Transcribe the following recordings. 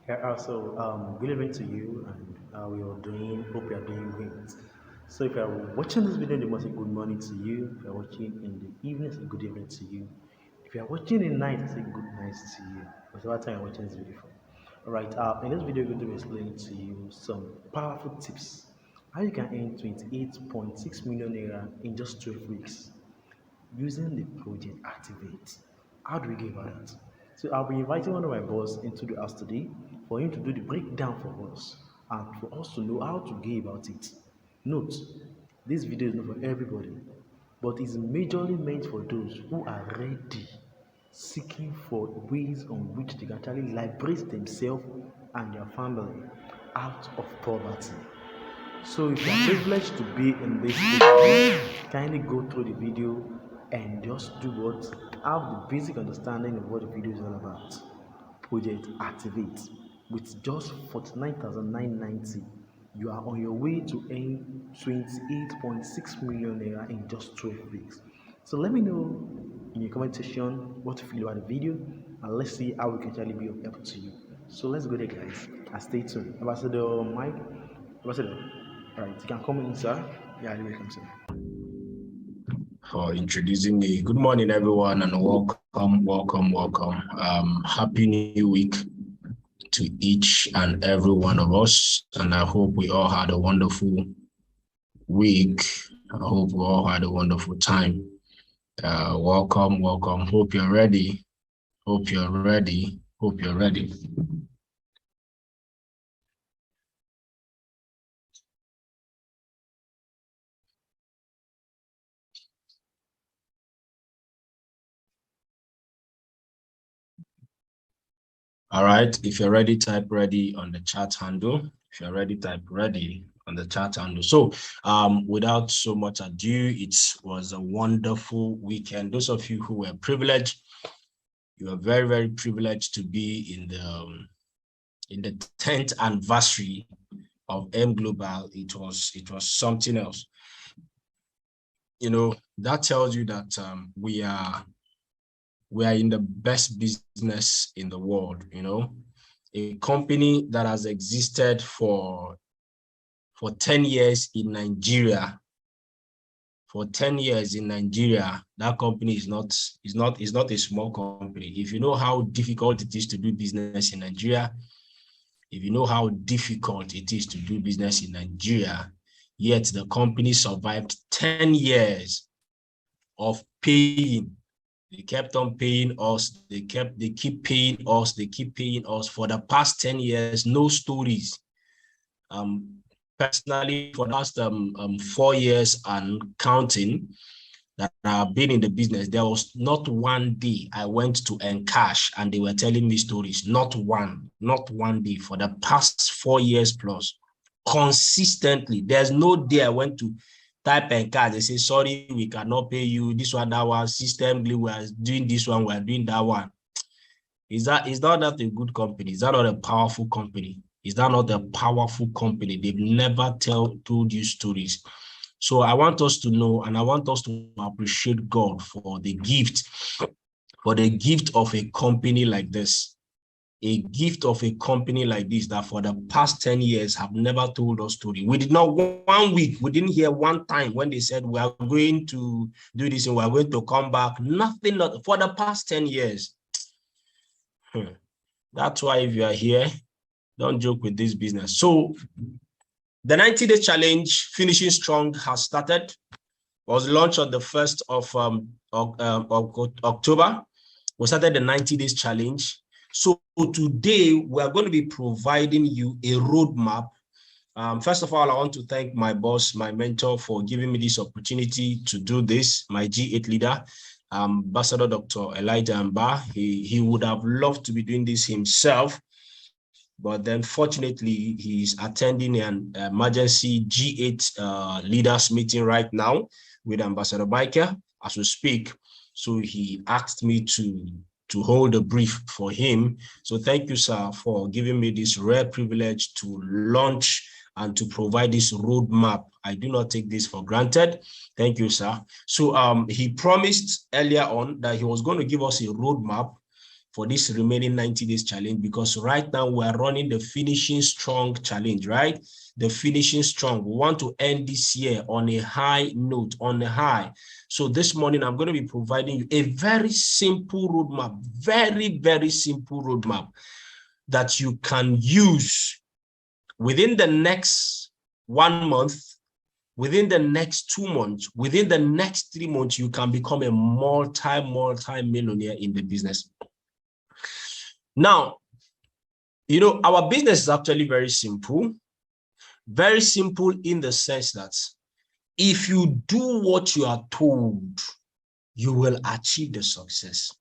Good evening to you, and we are doing. Hope you are doing great. So, if you are watching this video, they must say good morning to you. If you are watching in the evening, say good evening to you. If you are watching in night, say good night to you. Whatever time you're watching this video from. All right. In this video, I'm going to be explaining to you some powerful tips how you can earn 28.6 million naira in just 12 weeks using the project Activate. How do we go about that? So I'll be inviting one of my boss into the house today for him to do the breakdown for us and for us to know how to go about it. Note, this video is not for everybody, but it's majorly meant for those who are ready, seeking for ways on which they can actually liberate themselves and their family out of poverty. So if you are privileged to be in this video, kindly go through the video and just do what? Have the basic understanding of what the video is all about. Project Activate. With just 49,990, you are on your way to earn 28.6 million naira in just 12 weeks. So let me know in your comment section what you feel about the video, and let's see how we can actually be of help to you. So let's go there, guys, and stay tuned. Ambassador Mike, Ambassador, all right, you can come in, sir. Yeah, you're welcome, sir. For introducing me. Good morning, everyone, and welcome. Happy New Week to each and every one of us. And I hope we all had a wonderful week. I hope we all had a wonderful time. Welcome. Hope you're ready. Hope you're ready. All right, if you're ready, type ready on the chat handle. If you're ready, type ready on the chat handle. So without so much ado, it was a wonderful weekend. Those of you who were privileged, you are very, very privileged to be in the 10th anniversary of M Global. It was something else. You know, that tells you that we are in the best business in the world, you know, a company that has existed for 10 years in Nigeria. For 10 years in Nigeria, that company is not a small company. If you know how difficult it is to do business in Nigeria, if you know how difficult it is to do business in Nigeria, yet the company survived 10 years of paying. They kept on paying us. They keep paying us for the past 10 years. No stories. Personally, for the last 4 years and counting that I've been in the business, there was not one day I went to Encash and they were telling me stories. Not one day for the past 4 years plus. Consistently, there's no day I went to type and card, they say, sorry, we cannot pay you this one, that one, system, we are doing this one, we are doing that one. Is that a good company? Is that not a powerful company? Is that not a powerful company? They've never told you stories. So I want us to know, and I want us to appreciate God for the gift of a company like this. A gift of a company like this that for the past 10 years have never told us story. We did not 1 week, we didn't hear one time when they said we are going to do this and we are going to come back. Nothing for the past 10 years. That's why if you are here, don't joke with this business. So the 90-day challenge, finishing strong, has started. Was launched on the 1st of October. We started the 90 days challenge. So today we are going to be providing you a roadmap. First of all, I want to thank my boss, my mentor, for giving me this opportunity to do this, my G8 leader, Ambassador Dr. Elijah Amba. He would have loved to be doing this himself, but then fortunately, he's attending an emergency G8 leaders meeting right now with Ambassador Biker as we speak. So he asked me to hold a brief for him. So thank you, sir, for giving me this rare privilege to launch and to provide this roadmap. I do not take this for granted. Thank you, sir. So he promised earlier on that he was going to give us a roadmap for this remaining 90 days challenge, because right now we are running the finishing strong challenge, right? The finishing strong. We want to end this year on a high note, on a high. So this morning, I'm going to be providing you a very simple roadmap, very, very simple roadmap that you can use within the next 1 month, within the next 2 months, within the next 3 months. You can become a multi-millionaire in the business. Now, you know, our business is actually very simple in the sense that if you do what you are told, you will achieve the success.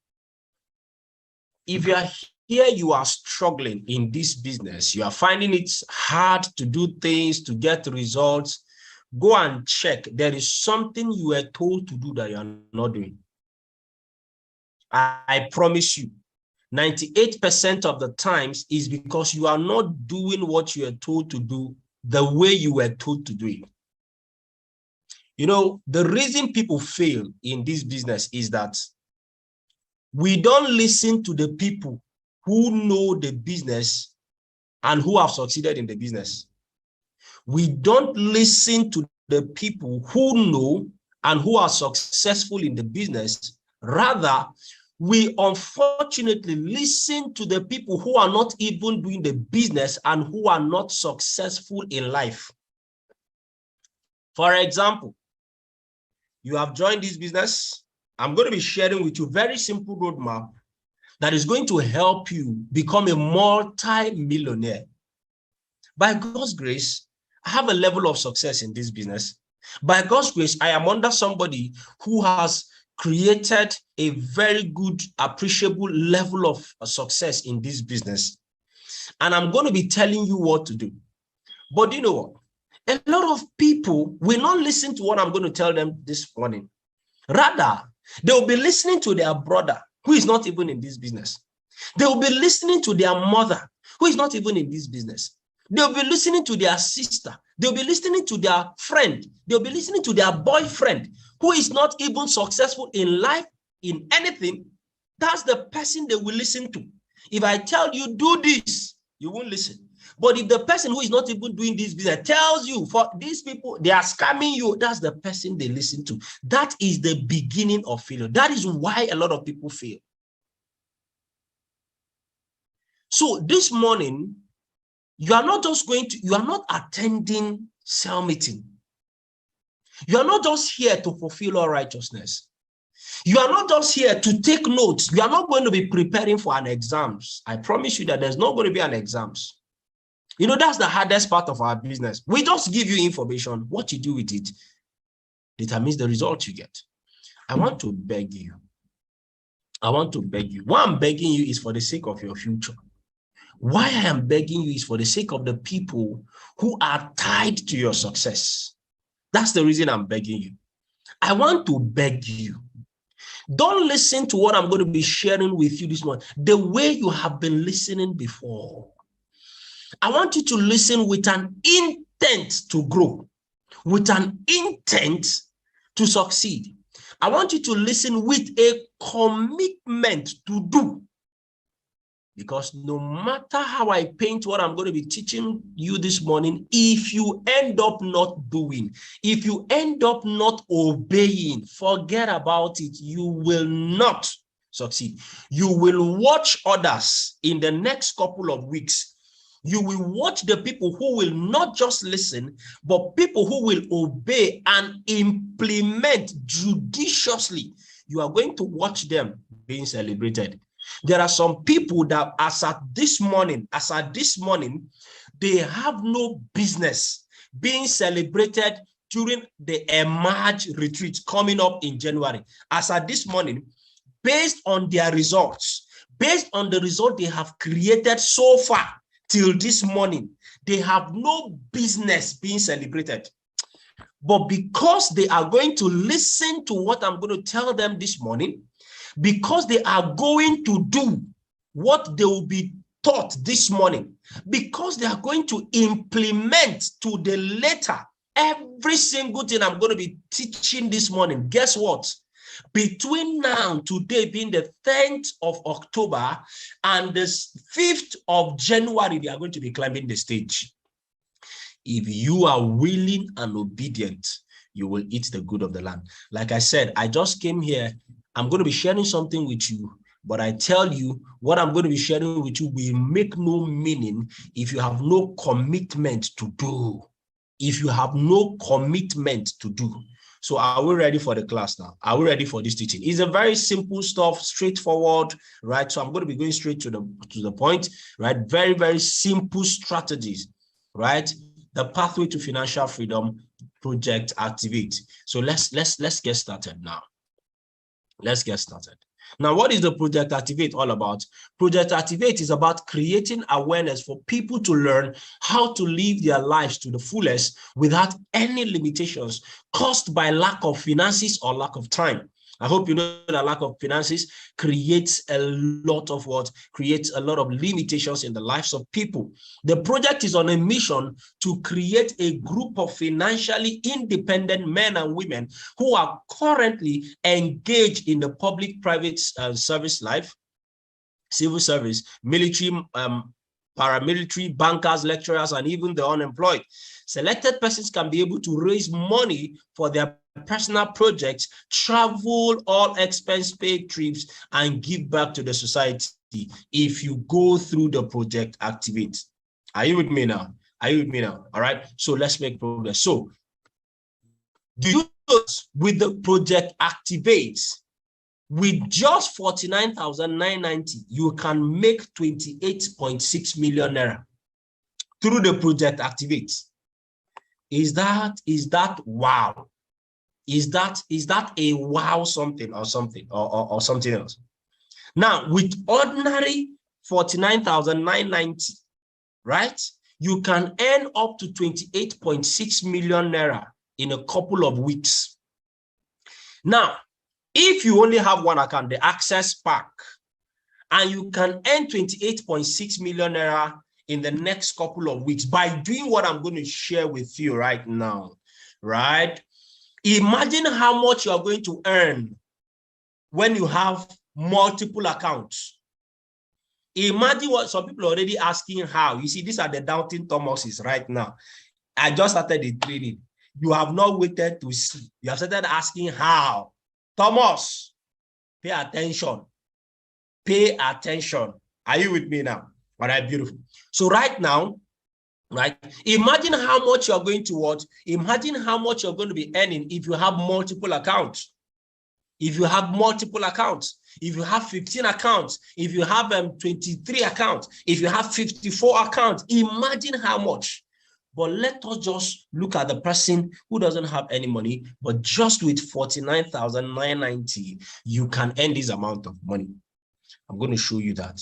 If you are here, you are struggling in this business, you are finding it hard to do things, to get results, go and check. There is something you were told to do that you are not doing. I promise you, 98% of the times is because you are not doing what you are told to do the way you were told to do it. You know, the reason people fail in this business is that we don't listen to the people who know the business and who have succeeded in the business. We don't listen to the people who know and who are successful in the business. Rather, we unfortunately listen to the people who are not even doing the business and who are not successful in life. For example, you have joined this business. I'm going to be sharing with you a very simple roadmap that is going to help you become a multi-millionaire. By God's grace, I have a level of success in this business. By God's grace, I am under somebody who has created a very good, appreciable level of success in this business. And I'm going to be telling you what to do. But you know what? A lot of people will not listen to what I'm going to tell them this morning. Rather, they will be listening to their brother, who is not even in this business. They will be listening to their mother, who is not even in this business. They'll be listening to their sister. They'll be listening to their friend. They'll be listening to their boyfriend, who is not even successful in life, in anything. That's the person they will listen to. If I tell you, do this, you won't listen. But if the person who is not even doing this business tells you, for these people, they are scamming you, that's the person they listen to. That is the beginning of failure. That is why a lot of people fail. So this morning, you are not attending cell meeting. You are not just here to fulfill all righteousness. You are not just here to take notes. You are not going to be preparing for an exams. I promise you that there's not going to be an exams. You know, that's the hardest part of our business. We just give you information. What you do with it determines the result you get. I want to beg you. What I'm begging you is for the sake of your future. Why I am begging you is for the sake of the people who are tied to your success. That's the reason I'm begging you. I want to beg you. Don't listen to what I'm going to be sharing with you this morning the way you have been listening before. I want you to listen with an intent to grow, with an intent to succeed. I want you to listen with a commitment to do. Because no matter how I paint what I'm going to be teaching you this morning, if you end up not doing, if you end up not obeying, forget about it. You will not succeed. You will watch others in the next couple of weeks. You will watch the people who will not just listen, but people who will obey and implement judiciously. You are going to watch them being celebrated. There are some people that as at this morning, they have no business being celebrated during the Emerge retreat coming up in January. As at this morning, based on their results, based on the result they have created so far till this morning, they have no business being celebrated. But because they are going to listen to what I'm going to tell them this morning, because they are going to do what they will be taught this morning, because they are going to implement to the letter every single thing I'm going to be teaching this morning, guess what? Between now, today being the 10th of October and the 5th of January, they are going to be climbing the stage. If you are willing and obedient, you will eat the good of the land. Like I said, I just came here. I'm going to be sharing something with you, but I tell you, what I'm going to be sharing with you will make no meaning if you have no commitment to do. If you have no commitment to do. So are we ready for the class now? Are we ready for this teaching? It's a very simple stuff, straightforward, right? So I'm going to be going straight to the point, right? Very, very simple strategies, right? The pathway to financial freedom project activate. So let's get started now. Let's get started. Now, what is the Project Activate all about? Project Activate is about creating awareness for people to learn how to live their lives to the fullest without any limitations caused by lack of finances or lack of time. I hope you know that lack of finances creates a lot of limitations in the lives of people. The project is on a mission to create a group of financially independent men and women who are currently engaged in the public-private service life, civil service, military, paramilitary, bankers, lecturers, and even the unemployed. Selected persons can be able to raise money for their personal projects, travel all expense paid trips, and give back to the society if you go through the Project Activate. Are you with me now? Are you with me now? All right. So let's make progress. So do you know with the Project Activate, with just 49,990, you can make 28.6 million naira through the Project Activate. Is that wow? Is that a wow something or something or something else? Now, with ordinary 49,990, right? You can earn up to 28.6 million naira in a couple of weeks. Now, if you only have one account, the Access Pack, and you can earn 28.6 million naira in the next couple of weeks by doing what I'm going to share with you right now, right? Imagine how much you are going to earn when you have multiple accounts. Imagine what some people are already asking how. You see, these are the doubting Thomases right now. I just started the training. You have not waited to see. You have started asking how. Thomas, pay attention. Pay attention. Are you with me now? All right, beautiful. So right now, right, imagine how much you're going to what? Imagine how much you're going to be earning if you have multiple accounts. If you have multiple accounts, if you have 15 accounts, if you have 23 accounts, if you have 54 accounts, imagine how much. But let us just look at the person who doesn't have any money, but just with 49,990, you can earn this amount of money. I'm going to show you that.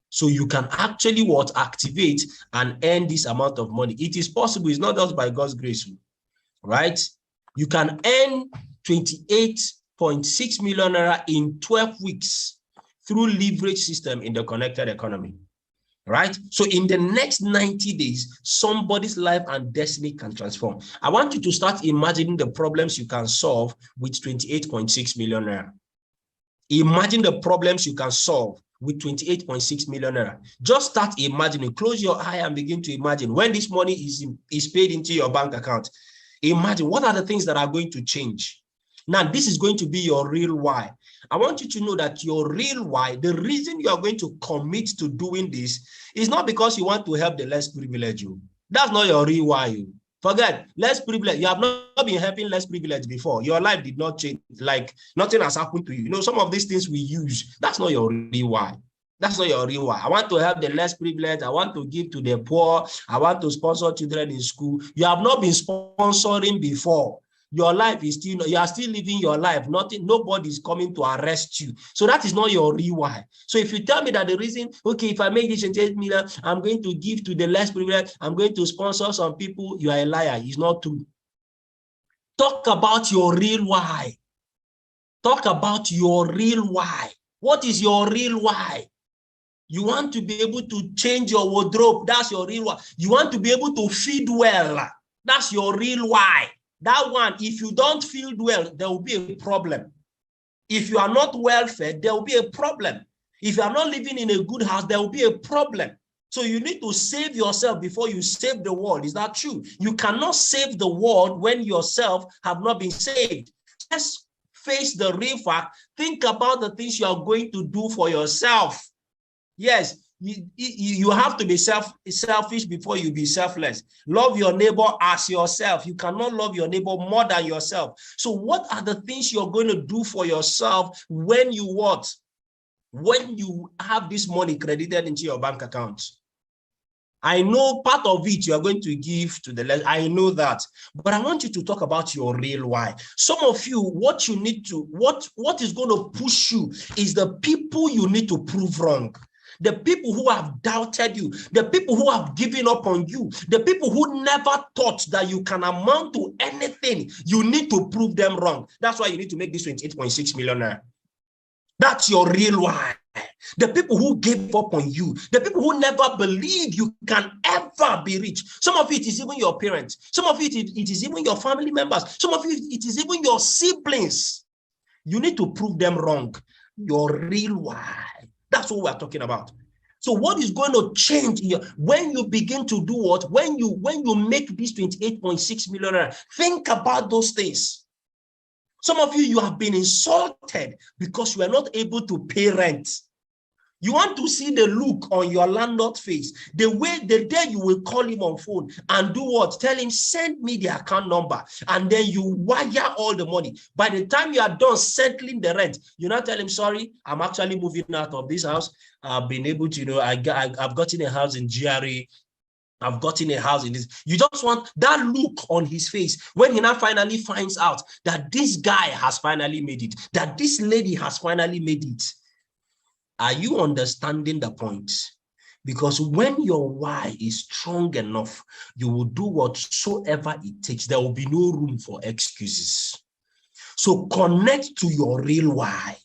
So you can actually what? Activate and earn this amount of money. It is possible. It's not just by God's grace, right? You can earn 28.6 million naira in 12 weeks through leverage system in the connected economy, right? So in the next 90 days, somebody's life and destiny can transform. I want you to start imagining the problems you can solve with 28.6 million naira. Imagine the problems you can solve with 28.6 million naira. Just start imagining. Close your eye and begin to imagine when this money is paid into your bank account. Imagine what are the things that are going to change. Now, this is going to be your real why. I want you to know that your real why, the reason you are going to commit to doing this is not because you want to help the less privileged. That's not your real why. Forget less privilege. You have not been helping less privilege before. Your life did not change. Like nothing has happened to you. You know, some of these things we use, that's not your real why. That's not your real why. I want to help the less privileged. I want to give to the poor. I want to sponsor children in school. You have not been sponsoring before. Your life is still, you are still living your life. Nobody is coming to arrest you. So that is not your real why. So if you tell me that the reason, okay, if I make this 28 million, I'm going to give to the less privileged, I'm going to sponsor some people, you are a liar. It's not true. Talk about your real why. Talk about your real why. What is your real why? You want to be able to change your wardrobe. That's your real why. You want to be able to feed well. That's your real why. That one, if you don't feel well, there will be a problem. If you are not well fed, there will be a problem. If you are not living in a good house, there will be a problem. So you need to save yourself before you save the world. Is that true? You cannot save the world when yourself have not been saved. Let's face the real fact. Think about the things you are going to do for yourself. Yes, you have to be selfish before you be selfless. Love your neighbor as yourself. You cannot love your neighbor more than yourself. So what are the things you're going to do for yourself when you what? When you have this money credited into your bank account? I know part of it you are going to give to the less. I know that, but I want you to talk about your real why. Some of you, what you need to, what is going to push you is the people you need to prove wrong. The people who have doubted you, the people who have given up on you, the people who never thought that you can amount to anything, you need to prove them wrong. That's why you need to make this 28.6 million. That's your real why. The people who gave up on you, the people who never believe you can ever be rich. Some of it is even your parents. Some of it is even your family members. Some of it is even your siblings. You need to prove them wrong. Your real why. That's what we're talking about. So what is going to change here when you begin to do what? When you make this 28.6 million, think about those things. Some of you have been insulted because you are not able to pay rent. You want to see the look on your landlord's face, the day you will call him on phone and do what? Tell him, send me the account number, and then you wire all the money. By the time you are done settling the rent, you now tell him, sorry, I'm actually moving out of this house. I've been able to, I've gotten a house in GRA. I've gotten a house in this. You just want that look on his face when he now finally finds out that this guy has finally made it, that this lady has finally made it. Are you understanding the point? Because when your why is strong enough, you will do whatsoever it takes. There will be no room for excuses. So connect to your real why.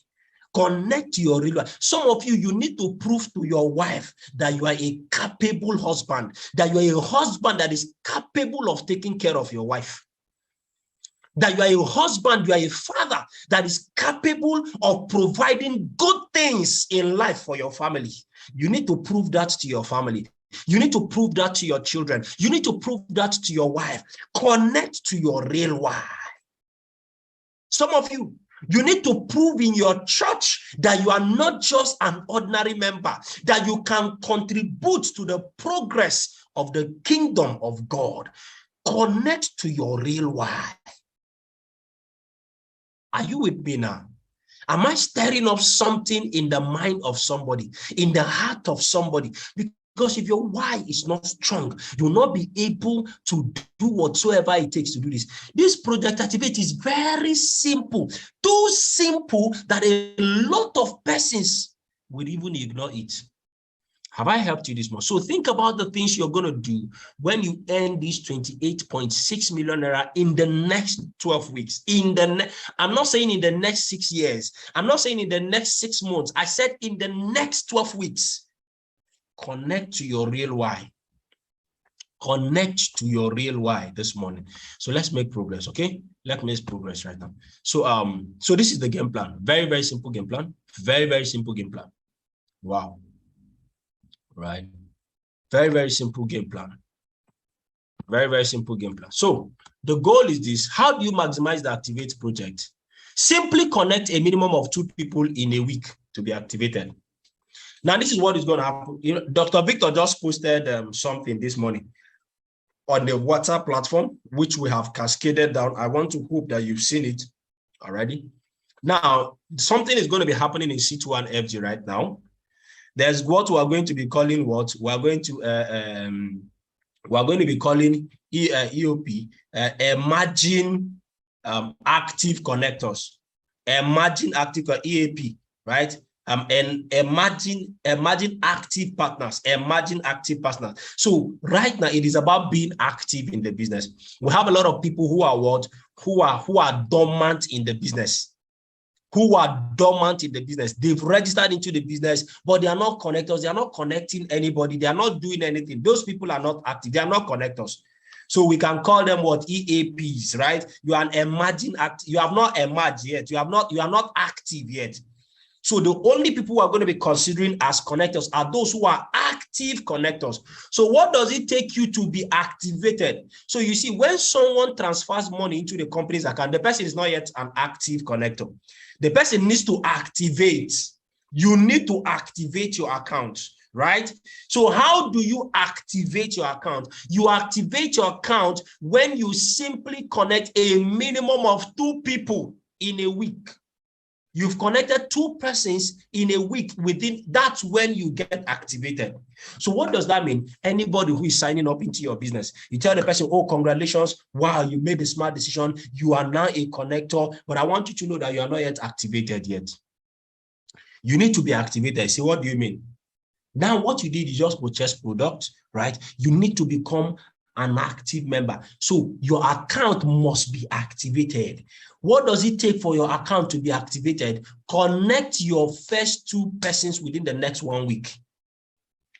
Connect to your real why. Some of you, you need to prove to your wife that you are a capable husband, that you are a husband that is capable of taking care of your wife. That you are a husband, you are a father that is capable of providing good things in life for your family. You need to prove that to your family. You need to prove that to your children. You need to prove that to your wife. Connect to your real why. Some of you, you need to prove in your church that you are not just an ordinary member, that you can contribute to the progress of the kingdom of God. Connect to your real why. Are you with me now? Am I stirring up something in the mind of somebody, in the heart of somebody? Because if your why is not strong, you will not be able to do whatsoever it takes to do this. This project activate is very simple, too simple that a lot of persons will even ignore it. Have I helped you this month? So think about the things you're going to do when you earn this 28.6 million naira in the next 12 weeks. I'm not saying in the next 6 years. I'm not saying in the next 6 months. I said in the next 12 weeks. Connect to your real why. Connect to your real why this morning. So let's make progress, okay? Let's make progress right now. So this is the game plan. Very, very simple game plan. Very, very simple game plan. Wow. Right? Very, very simple game plan. Very, very simple game plan. So the goal is this. How do you maximize the Activate project? Simply connect a minimum of 2 people in a week to be activated. Now, this is what is going to happen. Dr. Victor just posted something this morning on the WhatsApp platform, which we have cascaded down. I want to hope that you've seen it already. Now, something is going to be happening in C21FG right now. There's what we are going to be calling what? We are going to be calling EOP, emerging active connectors, emerging active EAP, right? And emerging active partners, emerging active partners. So right now it is about being active in the business. We have a lot of people who are what? Who are dormant in the business. Who are dormant in the business. They've registered into the business, but they are not connectors. They are not connecting anybody. They are not doing anything. Those people are not active. They are not connectors. So we can call them what? EAPs, right? You are an emerging act. You have not emerged yet. You are not active yet. So the only people who are going to be considering as connectors are those who are active connectors. So what does it take you to be activated? So you see, when someone transfers money into the company's account, the person is not yet an active connector. The person needs to activate. You need to activate your account, right? So how do you activate your account? You activate your account when you simply connect a minimum of 2 people in a week. You've connected 2 persons in a week within, that's when you get activated. So what does that mean? Anybody who is signing up into your business, you tell the person, oh, congratulations, wow, you made a smart decision. You are now a connector, but I want you to know that you are not yet activated yet. You need to be activated. Say, what do you mean? Now, what you did is just purchase product, right? You need to become an active member. So your account must be activated. What does it take for your account to be activated? Connect your first 2 persons within the next 1 week.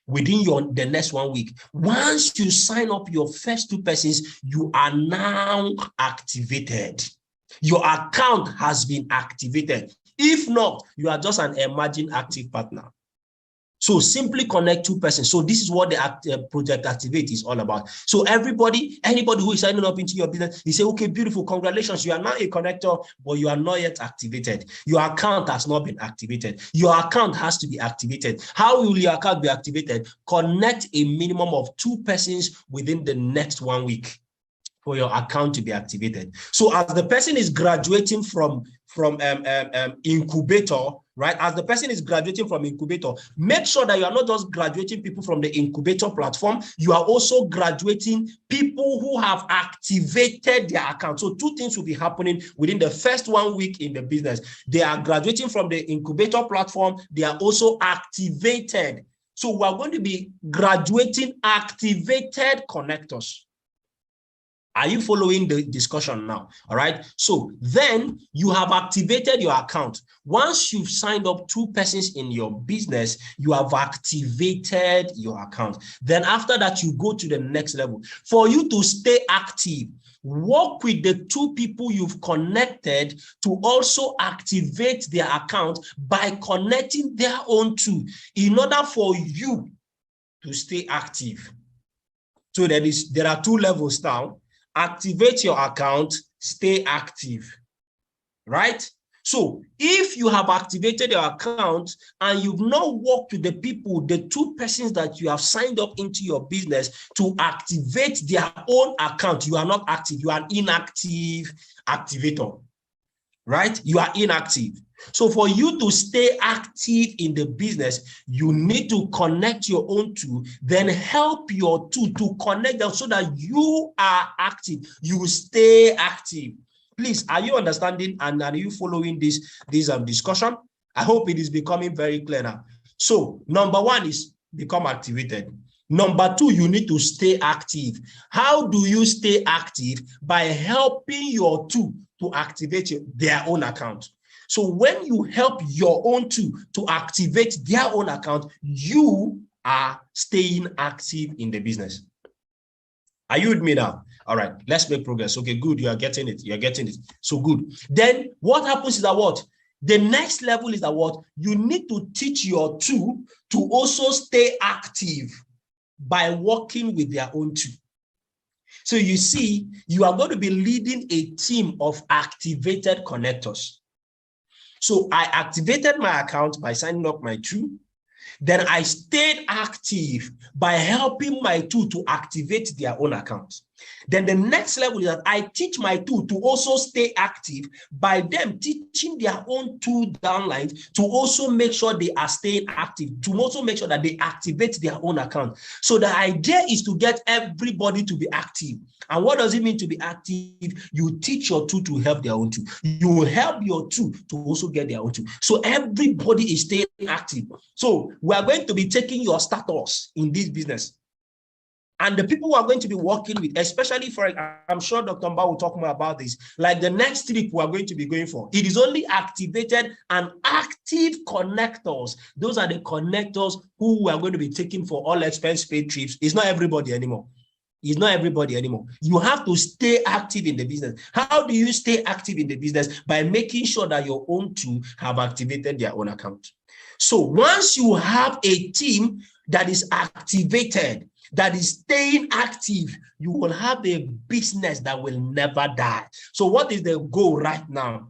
Within the next 1 week. Once you sign up your first 2 persons, you are now activated. Your account has been activated. If not, you are just an emerging active partner. So simply connect 2 persons. So this is what the project Activate is all about. So anybody who is signing up into your business, you say, okay, beautiful, congratulations, you are now a connector, but you are not yet activated. Your account has not been activated. Your account has to be activated. How will your account be activated? Connect a minimum of 2 persons within the next 1 week for your account to be activated. So as the person is graduating from incubator, right? As the person is graduating from incubator, make sure that you are not just graduating people from the incubator platform, you are also graduating people who have activated their account. So 2 things will be happening within the first 1 week in the business. They are graduating from the incubator platform. They are also activated. So we are going to be graduating activated connectors. Are you following the discussion now? All right. So then you have activated your account. Once you've signed up 2 persons in your business, you have activated your account. Then after that, you go to the next level. For you to stay active, work with the 2 people you've connected to also activate their account by connecting their own 2 in order for you to stay active. So there are 2 levels now. Activate your account, stay active, right? So if you have activated your account and you've not worked with the people, the 2 persons that you have signed up into your business to activate their own account, you are not active. You are an inactive activator, right? You are inactive. So for you to stay active in the business, you need to connect your own 2, then help your 2 to connect them so that you are active. You stay active. Please, are you understanding and are you following this discussion? I hope it is becoming very clear now. So number 1 is become activated. Number 2, you need to stay active. How do you stay active? By helping your 2 to activate their own account. So when you help your own 2 to activate their own account, you are staying active in the business. Are you with me now? All right, let's make progress. Okay, good. You are getting it. You are getting it. So good. Then what happens is that what? The next level is that what? You need to teach your 2 to also stay active by working with their own 2. So you see, you are going to be leading a team of activated connectors. So I activated my account by signing up my 2. Then I stayed active by helping my 2 to activate their own accounts. Then the next level is that I teach my 2 to also stay active by them teaching their own 2 downlines to also make sure they are staying active, to also make sure that they activate their own account. So the idea is to get everybody to be active. And what does it mean to be active? You teach your 2 to help their own 2. You help your 2 to also get their own 2. So everybody is staying active. So we are going to be taking your status in this business. And the people who are going to be working with, especially for, I'm sure Dr. Mba will talk more about this, like the next trip we are going to be going for. It is only activated and active connectors. Those are the connectors who we are going to be taking for all expense paid trips. It's not everybody anymore. It's not everybody anymore. You have to stay active in the business. How do you stay active in the business? By making sure that your own two have activated their own account. So once you have a team that is activated, that is staying active, you will have a business that will never die. So what is the goal right now?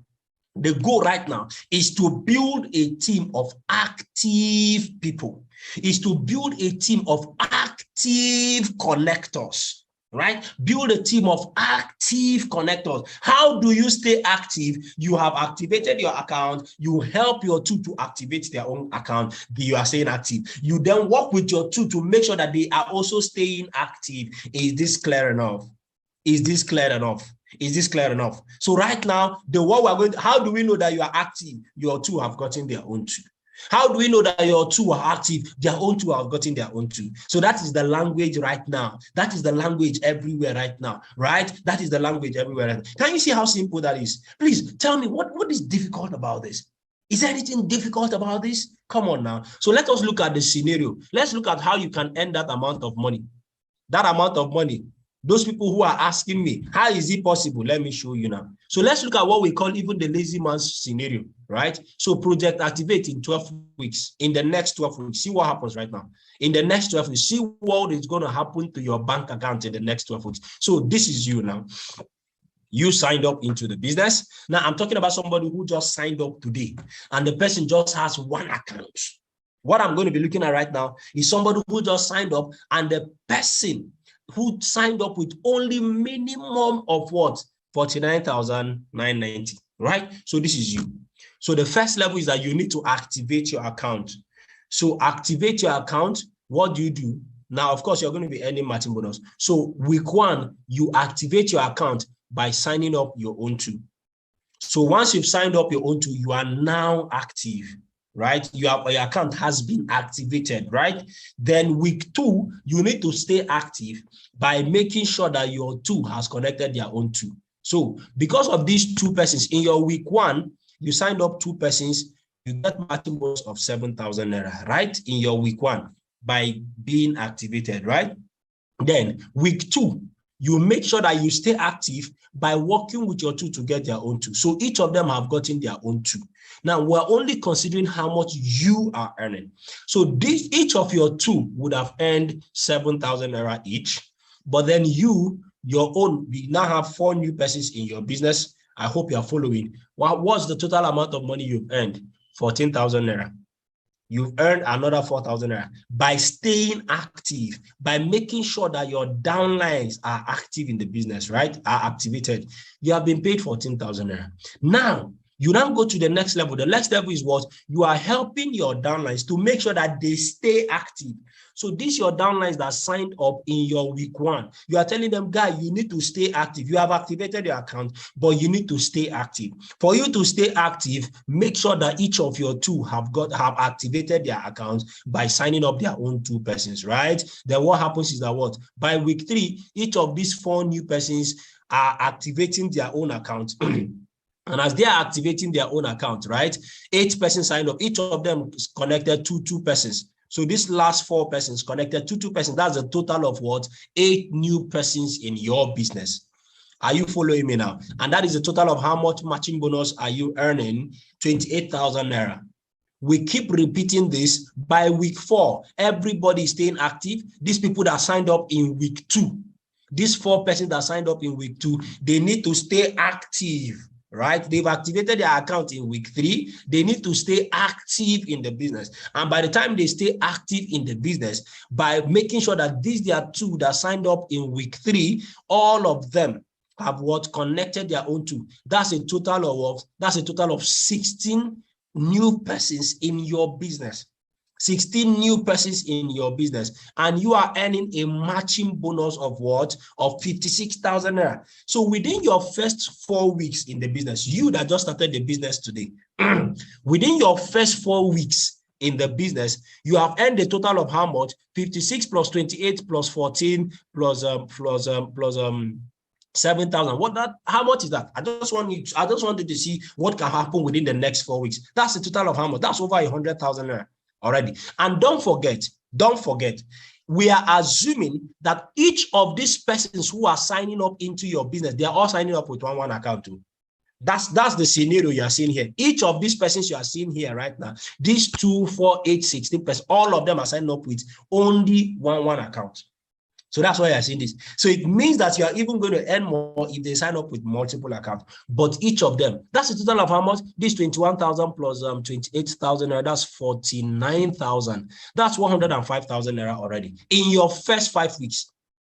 The goal right now is to build a team of active people, is to build a team of active connectors, right? Build a team of active connectors. How do you stay active? You have activated your account. You help your two to activate their own account. You are staying active. You then work with your two to make sure that they are also staying active. Is this clear enough? Is this clear enough? Is this clear enough? So right now, how do we know that you are active? Your two have gotten their own two. How do we know that your two are active? Their own two have gotten their own two. So that is the language right now. That is the language everywhere right now, right? That is the language everywhere right now. Can you see how simple that is? Please tell me what is difficult about this? Is there anything difficult about this? Come on now. So let us look at the scenario. Let's look at how you can earn that amount of money. That amount of money. Those people who are asking me, how is it possible? Let me show you now. So let's look at what we call even the lazy man's scenario, right? So project activate in 12 weeks. In the next 12 weeks, see what happens right now. In the next 12 weeks, see what is going to happen to your bank account in the next 12 weeks. So this is you now. You signed up into the business. Now I'm talking about somebody who just signed up today and the person just has one account. What I'm going to be looking at right now is somebody who just signed up and the person who signed up with only minimum of what? 49,990, right? So this is you. So the first level is that you need to activate your account. So activate your account. What do? Now, of course, you're going to be earning matching bonus. So week one, you activate your account by signing up your own two. So once you've signed up your own two, you are now active, right? Your account has been activated, right? Then week two, you need to stay active by making sure that your two has connected their own two. So because of these two persons, in your week one, you signed up two persons, you get matching bonus of 7,000 naira, right? In your week one by being activated, right? Then week two, you make sure that you stay active by working with your two to get their own two. So each of them have gotten their own two. Now, we're only considering how much you are earning. So each of your two would have earned 7,000 naira each. But then you now have 4 new persons in your business. I hope you are following. What's the total amount of money you've earned? 14,000 naira. You've earned another 4,000 naira by staying active, by making sure that your downlines are active in the business, right? Are activated. You have been paid 14,000 naira. Now, you now go to the next level. The next level is what? You are helping your downlines to make sure that they stay active. So these your downlines that signed up in your week one. You are telling them, guys, you need to stay active. You have activated your account, but you need to stay active. For you to stay active, make sure that each of your two have activated their accounts by signing up their own 2 persons, right? Then what happens is that what? By week 3, each of these 4 new persons are activating their own account. And as they are activating their own account, right? 8 persons signed up. Each of them is connected to 2 persons. So these last 4 persons connected to 2 persons. That's a total of what? 8 new persons in your business. Are you following me now? And that is a total of how much matching bonus are you earning? 28,000 naira. We keep repeating this. By week 4, everybody is staying active. These people that signed up in week 2, these 4 persons that signed up in week 2, they need to stay active. Right? They've activated their account in week 3. They need to stay active in the business. And by the time they stay active in the business, by making sure that these are 2 that signed up in week 3, all of them have what? Connected their own 2. That's a total of 16 new persons in your business. 16 new persons in your business, and you are earning a matching bonus of what? Of 56,000 naira. So within your first 4 weeks in the business, you that just started the business today, within your first 4 weeks in the business, you have earned a total of how much? 56 plus 28 plus 14 plus 7,000. How much is that? I just wanted to see what can happen within the next 4 weeks. That's the total of how much? That's over 100,000 naira already. And don't forget, we are assuming that each of these persons who are signing up into your business, they are all signing up with one account too. That's the scenario you are seeing here. Each of these persons you are seeing here right now, these 2, 4, 8, 16 persons, all of them are signing up with only one account. So that's why you're seeing this. So it means that you are even going to earn more if they sign up with multiple accounts. But each of them, that's a total of how much? This 21,000 plus 28,000 naira, that's 49,000. That's 105,000 naira already in your first 5 weeks.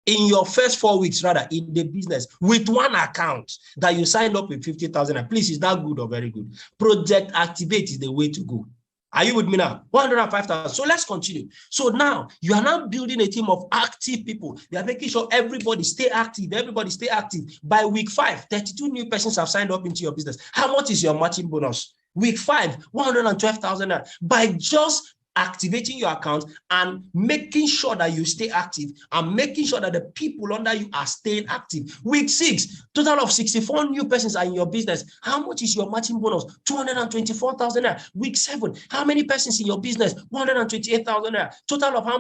In your first 4 weeks, rather, in the business with one account that you signed up with 50,000. Please, is that good or very good? Project Activate is the way to go. Are you with me now? 105,000. So let's continue. So now you are now building a team of active people. They are making sure everybody stay active. Everybody stay active. By week 5, 32 new persons have signed up into your business. How much is your matching bonus? Week 5, 112,000. By just activating your account and making sure that you stay active and making sure that the people under you are staying active. Week 6, total of 64 new persons are in your business. How much is your matching bonus? 224,000. Week 7, how many persons in your business? 128,000. Total of how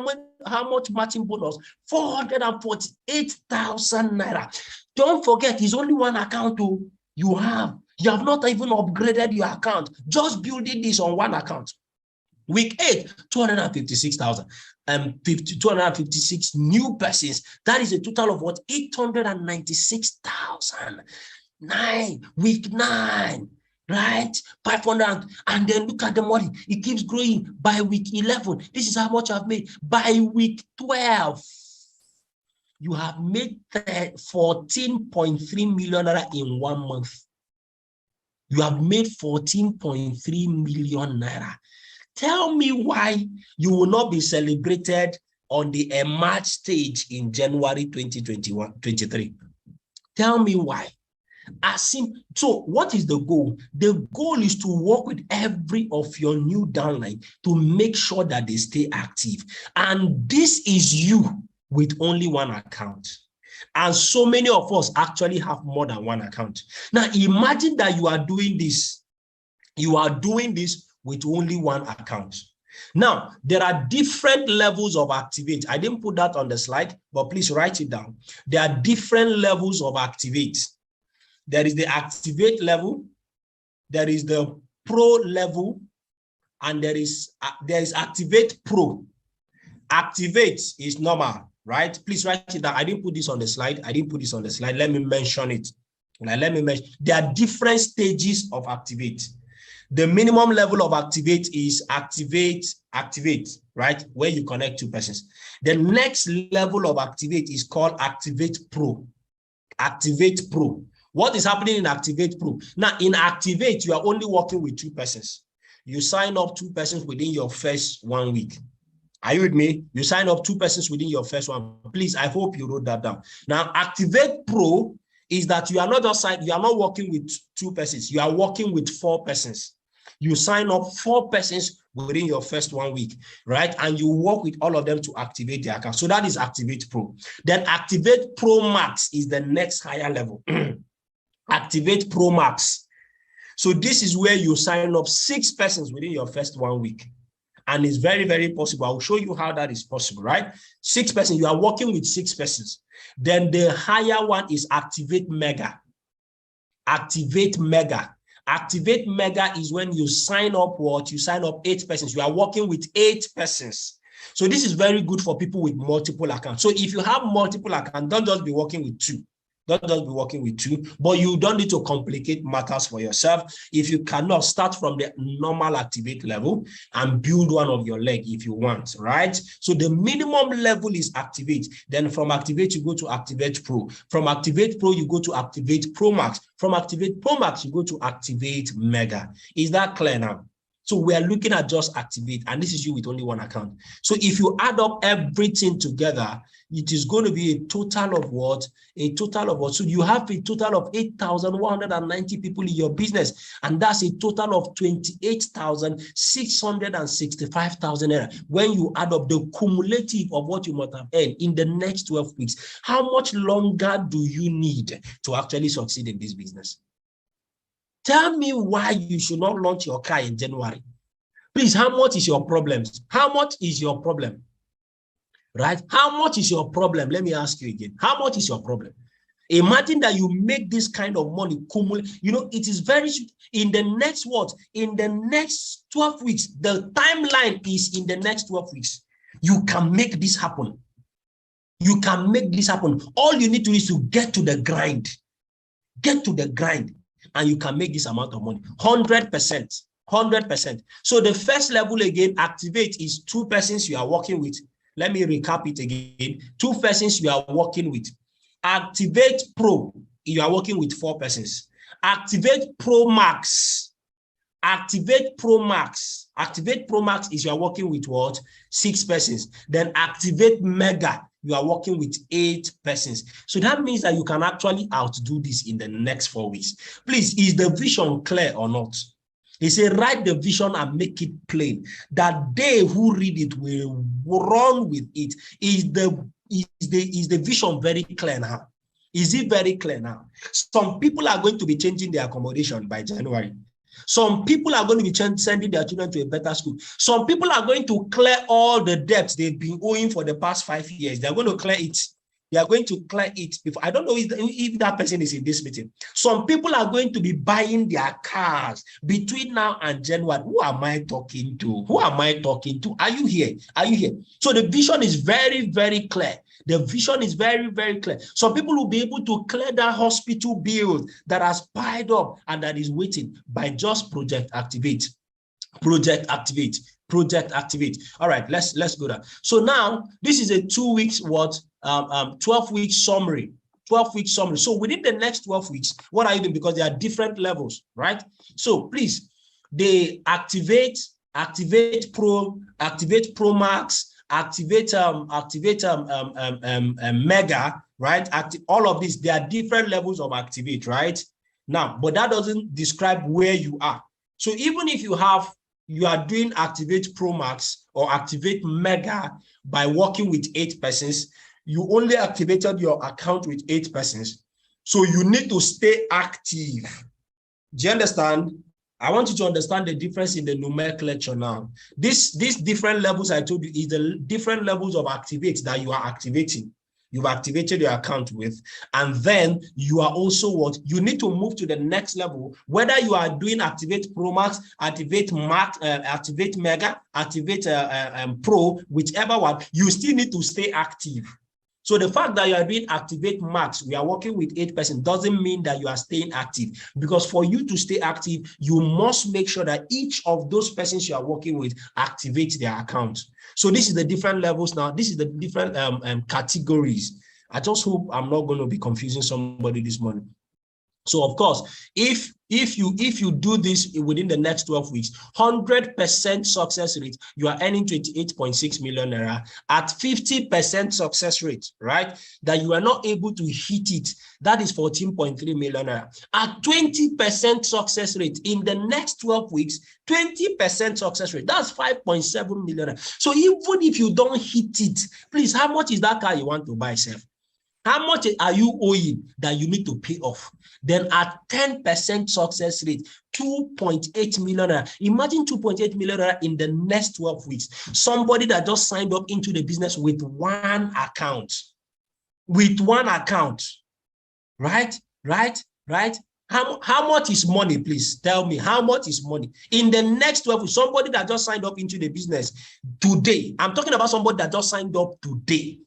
much matching bonus? 448,000 naira. Don't forget, it's only one account you have. You have not even upgraded your account. Just building this on one account. Week 8, 256,000 and 256 new persons. That is a total of what? 896,000. Week 9, right? 500. And then look at the money. It keeps growing. By week 11, this is how much I've made. By week 12, you have made 14.3 million naira in 1 month. You have made 14.3 million naira. Tell me why you will not be celebrated on the emerge stage in January 2023. Tell me why. So what is the goal? The goal is to work with every of your new downline to make sure that they stay active. And this is you with only one account. And so many of us actually have more than one account. Now imagine that you are doing this. You are doing this with only one account. Now, there are different levels of Activate. I didn't put that on the slide, but please write it down. There are different levels of Activate. There is the Activate level, there is the Pro level, and there is Activate Pro. Activate is normal, right? Please write it down. I didn't put this on the slide. Let me mention it. There are different stages of Activate. The minimum level of Activate is Activate, right? Where you connect 2 persons. The next level of Activate is called Activate Pro. Activate Pro. What is happening in Activate Pro? Now, in Activate, you are only working with 2 persons. You sign up 2 persons within your first 1 week. Are you with me? You sign up 2 persons within your first one. Please, I hope you wrote that down. Now, Activate Pro is that you are not working with 2 persons. You are working with 4 persons. You sign up 4 persons within your first 1 week, right? And you work with all of them to activate the account. So that is Activate Pro. Then Activate Pro Max is the next higher level. Activate Pro Max. So this is where you sign up 6 persons within your first 1 week. And it's very, very possible. I'll show you how that is possible, right? 6 persons, you are working with 6 persons. Then the higher one is Activate Mega. Activate Mega. Activate Mega is when you sign up 8 persons. You are working with 8 persons. So this is very good for people with multiple accounts. So if you have multiple accounts, don't just be working with 2. Don't just be working with 2, but you don't need to complicate matters for yourself. If you cannot, start from the normal Activate level and build one of your leg if you want, right? So the minimum level is Activate. Then from Activate, you go to Activate Pro. From Activate Pro, you go to Activate Pro Max. From Activate Pro Max, you go to Activate Mega. Is that clear now? So we are looking at just Activate, and this is you with only one account. So if you add up everything together, it is going to be a total of what? So you have a total of 8,190 people in your business, and that's a total of 28,665,000 naira. When you add up the cumulative of what you must have earned in the next 12 weeks, how much longer do you need to actually succeed in this business? Tell me why you should not launch your car in January. Please, how much is your problem? How much is your problem? right? How much is your problem? Let me ask you again. How much is your problem? Imagine that you make this kind of money, you know, it is very, in the next what? In the next 12 weeks, the timeline is in the next 12 weeks. You can make this happen. You can make this happen. All you need to do is to get to the grind. Get to the grind, and you can make this amount of money. 100%. 100%. So the first level again, activate, is 2 persons you are working with. Let me recap it again. 2 persons you are working with. Activate Pro, you are working with 4 persons. Activate Pro Max. Activate Pro Max. Activate Pro Max is you are working with what? 6 persons. Then Activate Mega, you are working with 8 persons. So that means that you can actually outdo this in the next 4 weeks. Please, is the vision clear or not? He said, write the vision and make it plain, that they who read it will run with it. Is the vision very clear now? Is it very clear now? Some people are going to be changing their accommodation by January. Some people are going to be sending their children to a better school. Some people are going to clear all the debts they've been owing for the past 5 years. They're going to clear it. They are going to clear it before. I don't know if that person is in this meeting. Some people are going to be buying their cars between now and January. Who am I talking to? Who am I talking to? Are you here? Are you here? So the vision is very, very clear. The vision is very, very clear. Some people will be able to clear that hospital bill that has piled up and that is waiting by just Project Activate. Project Activate. Project Activate. All right, let's go there. So now this is a 2 weeks 12-week summary. 12-week summary. So within the next 12 weeks, what are you doing? Because there are different levels, right? So please, they activate Pro, activate Pro Max, activate Mega, right? All of this, there are different levels of activate, right? Now, but that doesn't describe where you are. So even if you are doing Activate Pro Max or Activate Mega by working with 8 persons, you only activated your account with 8 persons. So you need to stay active. Do you understand? I want you to understand the difference in the nomenclature now. These different levels I told you is the different levels of activate that you are activating. You've activated your account with, and then you are also what? You need to move to the next level, whether you are doing Activate Pro Max, Activate Max, Activate Mega, Activate Pro, whichever one, you still need to stay active. So the fact that you are doing Activate Max, we are working with 8 persons, doesn't mean that you are staying active. Because for you to stay active, you must make sure that each of those persons you are working with activates their account. So this is the different levels now. This is the different categories. I just hope I'm not going to be confusing somebody this morning. So of course, if you do this within the next 12 weeks, 100% success rate, you are earning 28.6 million naira at 50% success rate, right? That you are not able to hit it, that is 14.3 million naira. At 20% success rate in the next 12 weeks, 20% success rate, that's 5.7 million naira. So even if you don't hit it, please, how much is that car you want to buy, self? How much are you owing that you need to pay off? Then at 10% success rate, 2.8 million. Imagine 2.8 million in the next 12 weeks. Somebody that just signed up into the business with one account. With one account. Right? How much is money, please? Tell me, how much is money? In the next 12 weeks, somebody that just signed up into the business today. I'm talking about somebody that just signed up today.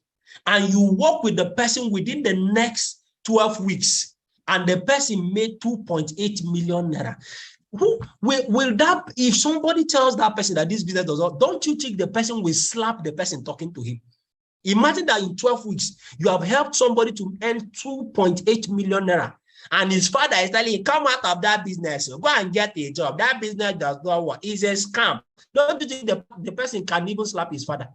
And you work with the person within the next 12 weeks, and the person made 2.8 million naira. Who will that, if somebody tells that person that this business does not, don't you think the person will slap the person talking to him? Imagine that in 12 weeks, you have helped somebody to earn 2.8 million naira. And his father is telling him, come out of that business, go and get a job. That business does not work. It's a scam. Don't you think the person can even slap his father?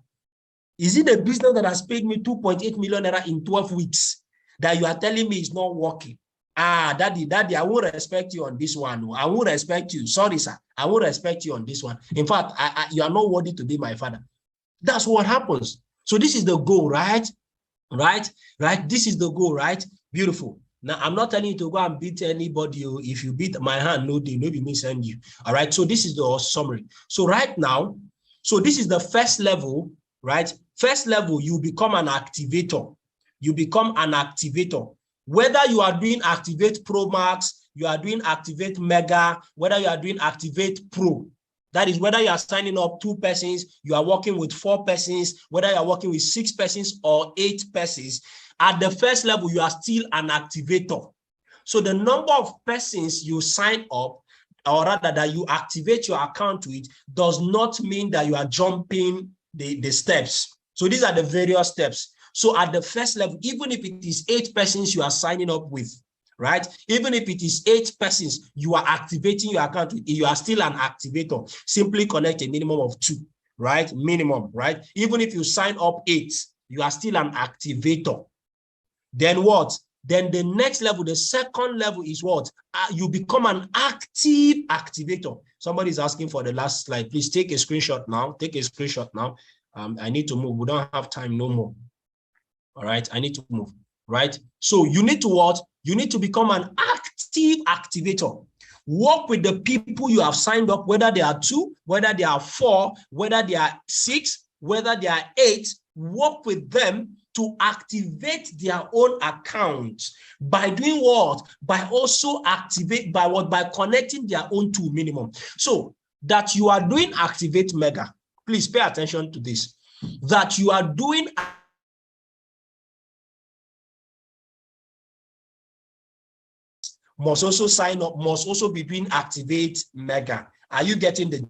Is it a business that has paid me 2.8 million naira in 12 weeks that you are telling me is not working? Ah, daddy, I won't respect you on this one. I won't respect you. Sorry, sir. I won't respect you on this one. In fact, you are not worthy to be my father. That's what happens. So this is the goal, right? Right? This is the goal, right? Beautiful. Now, I'm not telling you to go and beat anybody. If you beat my hand, no day, maybe me send you. All right. So this is the summary. So right now, so this is the first level, right? First level, you become an activator. You become an activator. Whether you are doing Activate Pro Max, you are doing Activate Mega, whether you are doing Activate Pro, that is whether you are signing up 2 persons, you are working with 4 persons, whether you are working with 6 persons or 8 persons, at the first level, you are still an activator. So the number of persons you sign up, or rather that you activate your account with, does not mean that you are jumping the steps. So these are the various steps. So at the first level, even if it is 8 persons you are signing up with, right? Even if it is 8 persons you are activating your account with, you are still an activator. Simply connect a minimum of 2, right? Minimum, right? Even if you sign up 8, you are still an activator. Then what? Then the next level, the second level is what? You become an active activator. Somebody is asking for the last slide. Please take a screenshot now. Take a screenshot now. I need to move. We don't have time no more. All right, I need to move, right? So you need to what? You need to become an active activator. Work with the people you have signed up, whether they are 2, whether they are 4, whether they are 6, whether they are 8, work with them to activate their own accounts by doing what? By also activate, by what? By connecting their own to minimum. So that you are doing Activate Mega, please pay attention to this, that you are doing must also sign up, must also be doing Activate Mega. Are you getting the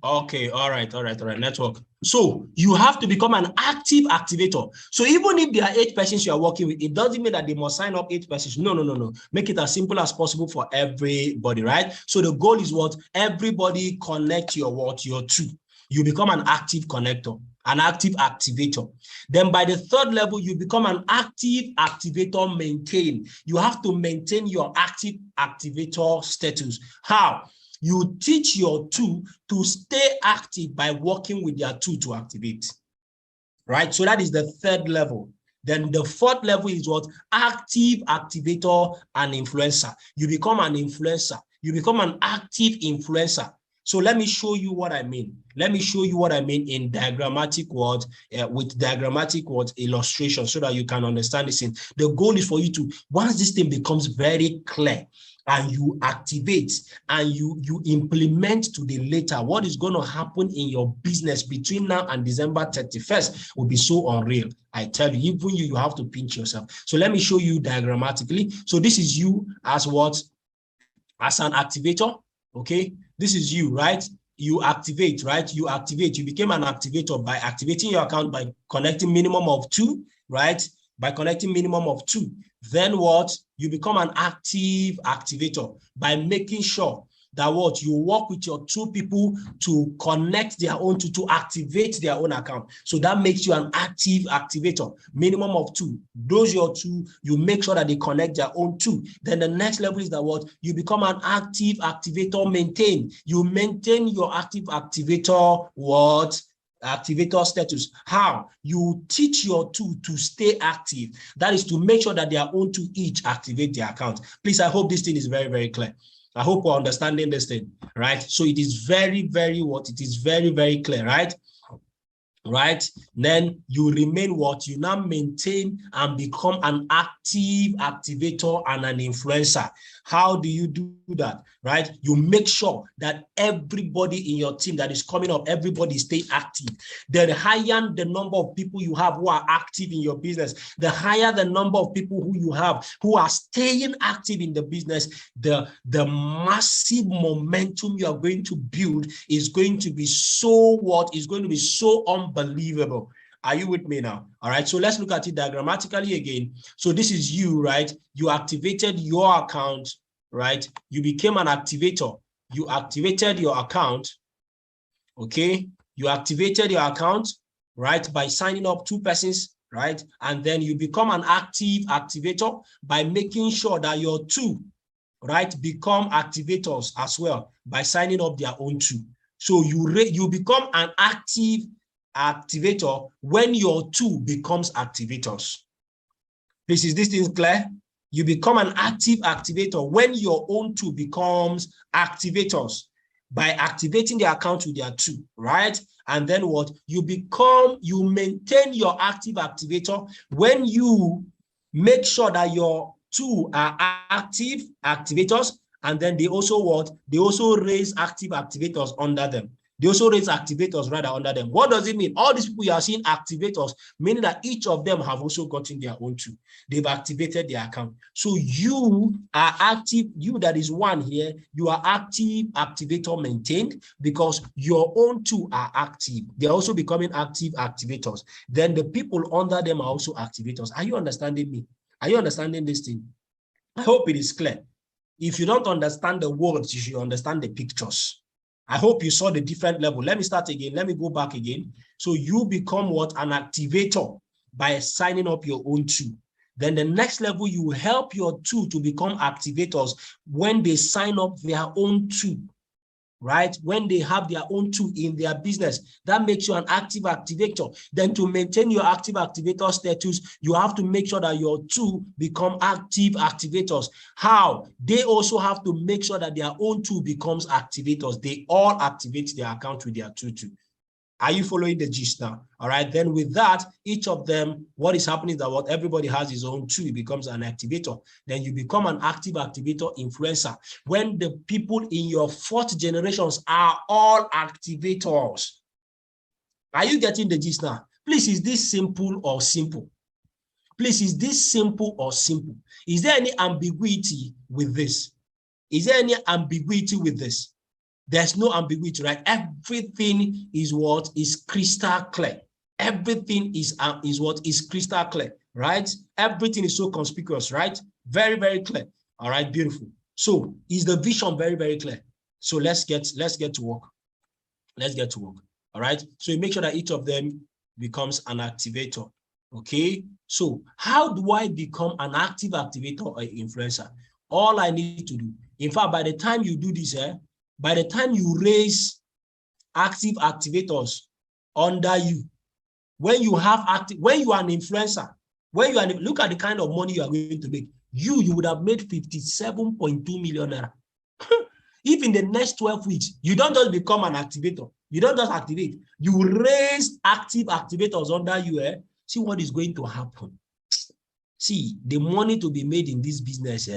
okay, all right, network. So you have to become an active activator. So even if there are 8 persons you are working with, it doesn't mean that they must sign up 8 persons. No. Make it as simple as possible for everybody, right? So the goal is what? Everybody connect your what? Your 2. You become an active connector, an active activator. Then by the third level, you become an active activator maintain. You have to maintain your active activator status. How? You teach your 2 to stay active by working with their 2 to activate, right? So that is the third level. Then the fourth level is what? Active activator and influencer. You become an influencer. You become an active influencer. So let me show you what I mean. Let me show you what I mean in diagrammatic words, with diagrammatic words illustration, so that you can understand this thing. The goal is for you to, once this thing becomes very clear, and you activate and you implement to the later, what is going to happen in your business between now and December 31st will be so unreal. I tell you, even you have to pinch yourself. So let me show you diagrammatically. So this is you as what? As an activator, okay? This is you, right? You activate, right? You activate. You became an activator by activating your account by connecting minimum of 2, right? By connecting minimum of 2. Then what? You become an active activator by making sure that what? You work with your 2 people to connect their own to activate their own account. So that makes you an active activator. Minimum of 2. Those your 2, you make sure that they connect their own 2. Then the next level is that what? You become an active activator maintain. You maintain your active activator what? Activator status. How? You teach your 2 to stay active. That is to make sure that their own 2 each activate their account. Please, I hope this thing is very, very clear. I hope we're understanding this thing, right? So it is very, very what? It is very, very clear, right? Right? Then you remain what? You now maintain and become an active activator and an influencer. How do you do that? Right? You make sure that everybody in your team that is coming up, everybody stay active. The higher the number of people you have who are active in your business, the higher the number of people who you have who are staying active in the business, the massive momentum you are going to build is going to be so what? Is going to be so unbelievable. Are you with me now? All right, so let's look at it diagrammatically again. So this is you, right? You activated your account, right? You became an activator. You activated your account, okay? You activated your account, right, by signing up 2 persons, right? And then you become an active activator by making sure that your 2, right, become activators as well by signing up their own 2. So you become an active activator when your 2 becomes activators. Please, is this thing clear? You become an active activator when your own 2 becomes activators by activating the account with their 2, right? And then what? You maintain your active activator when you make sure that your 2 are active activators, and then they also what? They also raise active activators under them. They also raise activators rather under them. What does it mean? All these people you are seeing activators, meaning that each of them have also gotten their own 2. They've activated their account. So you are active, you that is 1 here, you are active activator maintained because your own 2 are active. They're also becoming active activators. Then the people under them are also activators. Are you understanding me? Are you understanding this thing? I hope it is clear. If you don't understand the words, you should understand the pictures. I hope you saw the different level. Let me start again. Let me go back again. So you become what? An activator by signing up your own 2. Then the next level, you help your 2 to become activators when they sign up their own 2, right? When they have their own 2 in their business, that makes you an active activator. Then to maintain your active activator status, you have to make sure that your 2 become active activators. How? They also have to make sure that their own 2 becomes activators. They all activate their account with their 2. Are you following the gist now? All right. Then with that, each of them, what is happening is that what everybody has his own 2, it becomes an activator. Then you become an active activator influencer when the people in your 4th generations are all activators. Are you getting the gist now? Please, is this simple or simple? Please, is this simple or simple? Is there any ambiguity with this? Is there any ambiguity with this? There's no ambiguity, right? Everything is what is crystal clear. Everything is what is crystal clear, right? Everything is so conspicuous, right? Very, very clear. All right, beautiful. So is the vision very, very clear? So let's get to work. Let's get to work. All right. So you make sure that each of them becomes an activator. Okay. So how do I become an active activator or influencer? All I need to do, in fact, by the time you do this, by the time you raise active activators under you, when you are an influencer, look at the kind of money you are going to make. You would have made 57.2 million naira. If in the next 12 weeks, you don't just become an activator, you don't just activate, you raise active activators under you, see what is going to happen. See, the money to be made in this business,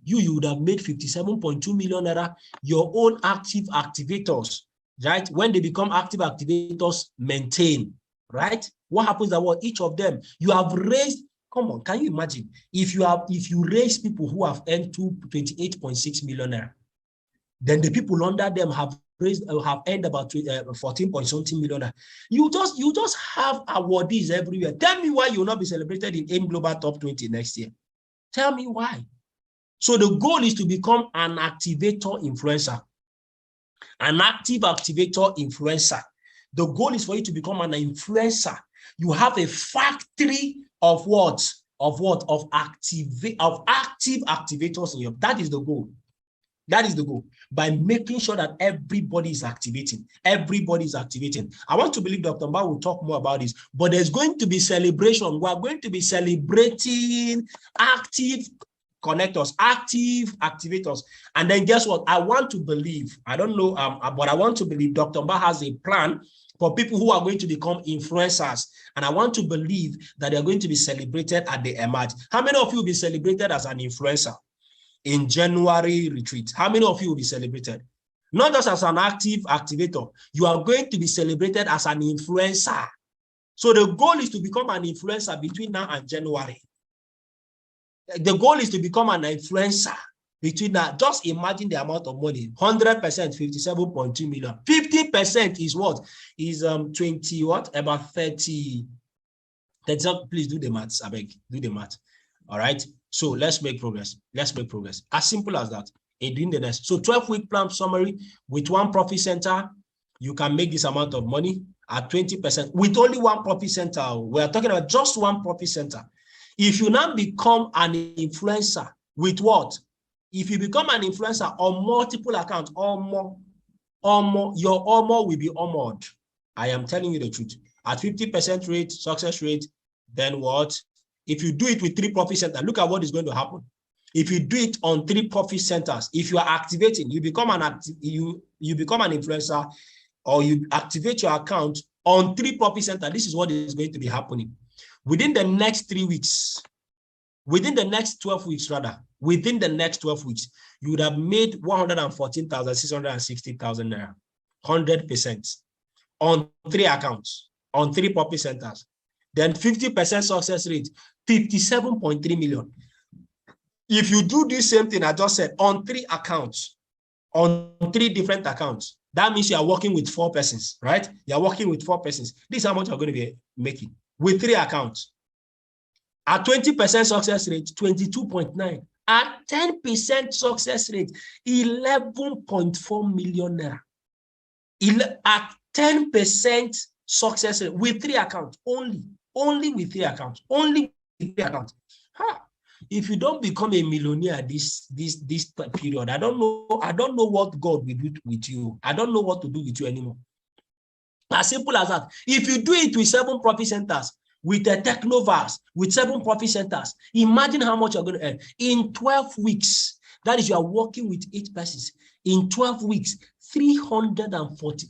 you would have made 57.2 million naira, your own active activators, right? When they become active activators, maintain, right? What happens is that each of them, you have raised, come on, can you imagine? If you raise people who have earned 28.6 million naira, then the people under them have earned about 14 point something million. You just have awardees everywhere. Tell me why you will not be celebrated in AIM Global Top 20 next year. Tell me why. So the goal is to become an activator influencer. An active activator influencer. The goal is for you to become an influencer. You have a factory of what? Of active activators in your. That is the goal. That is the goal. By making sure that everybody is activating. Everybody is activating. I want to believe Dr. Mba will talk more about this, but there's going to be celebration. We are going to be celebrating active connectors, active activators. And then guess what? I want to believe, I don't know, but I want to believe Dr. Mba has a plan for people who are going to become influencers. And I want to believe that they're going to be celebrated at the emerge. How many of you will be celebrated as an influencer in January retreat? How many of you will be celebrated? Not just as an active activator, you are going to be celebrated as an influencer. So the goal is to become an influencer between now and January. The goal is to become an influencer between now. Just imagine the amount of money. 100%, 57.2 million. 50% is what? Is 20 what? About 30. Please do the maths. I beg, do the math. All right. So let's make progress. Let's make progress. As simple as that. Doing the next. So 12-week plan summary with one profit center, you can make this amount of money at 20% with only one profit center. We are talking about just one profit center. If you now become an influencer with what? If you become an influencer on multiple accounts or more, your more will be honored. I am telling you the truth. At 50% rate, success rate, then what? If you do it with 3 profit centers, look at what is going to happen. If you do it on 3 profit centers, if you are activating, you become an influencer, or you activate your account on 3 profit centers, this is what is going to be happening. Within the next 3 weeks, within the next 12 weeks, rather, within the next 12 weeks, you would have made 114,660,000 naira, 100% on 3 accounts, on 3 profit centers. Then 50% success rate, 57.3 million. If you do this same thing I just said on 3 accounts, on 3 different accounts, that means you are working with 4 persons, right? You are working with 4 persons. This is how much you're going to be making with 3 accounts. At 20% success rate, 22.9. At 10% success rate, 11.4 million naira. At 10% success rate with 3 accounts, only with 3 accounts, only with 3 accounts. If you don't become a millionaire this period, I don't know what God will do with you. I don't know what to do with you anymore. As simple as that. If you do it with 7 profit centers, with a Technoverse, with 7 profit centers, imagine how much you're going to earn. In 12 weeks, that is, you are working with 8 persons. In 12 weeks, 340.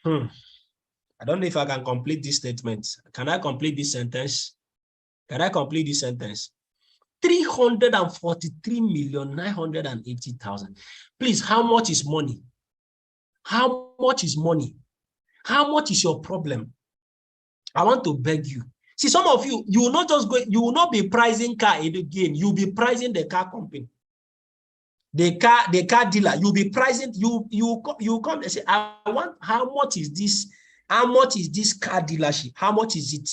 I don't know if I can complete this statement. Can I complete this sentence? Can I complete this sentence? 343,980,000. Please, how much is money? How much is money? How much is your problem? I want to beg you. See, some of you, you will not just go, you will not be pricing car again. You'll be pricing the car company. The car dealer, you'll be pricing, you come and say, I want, how much is this? How much is this car dealership? How much is it?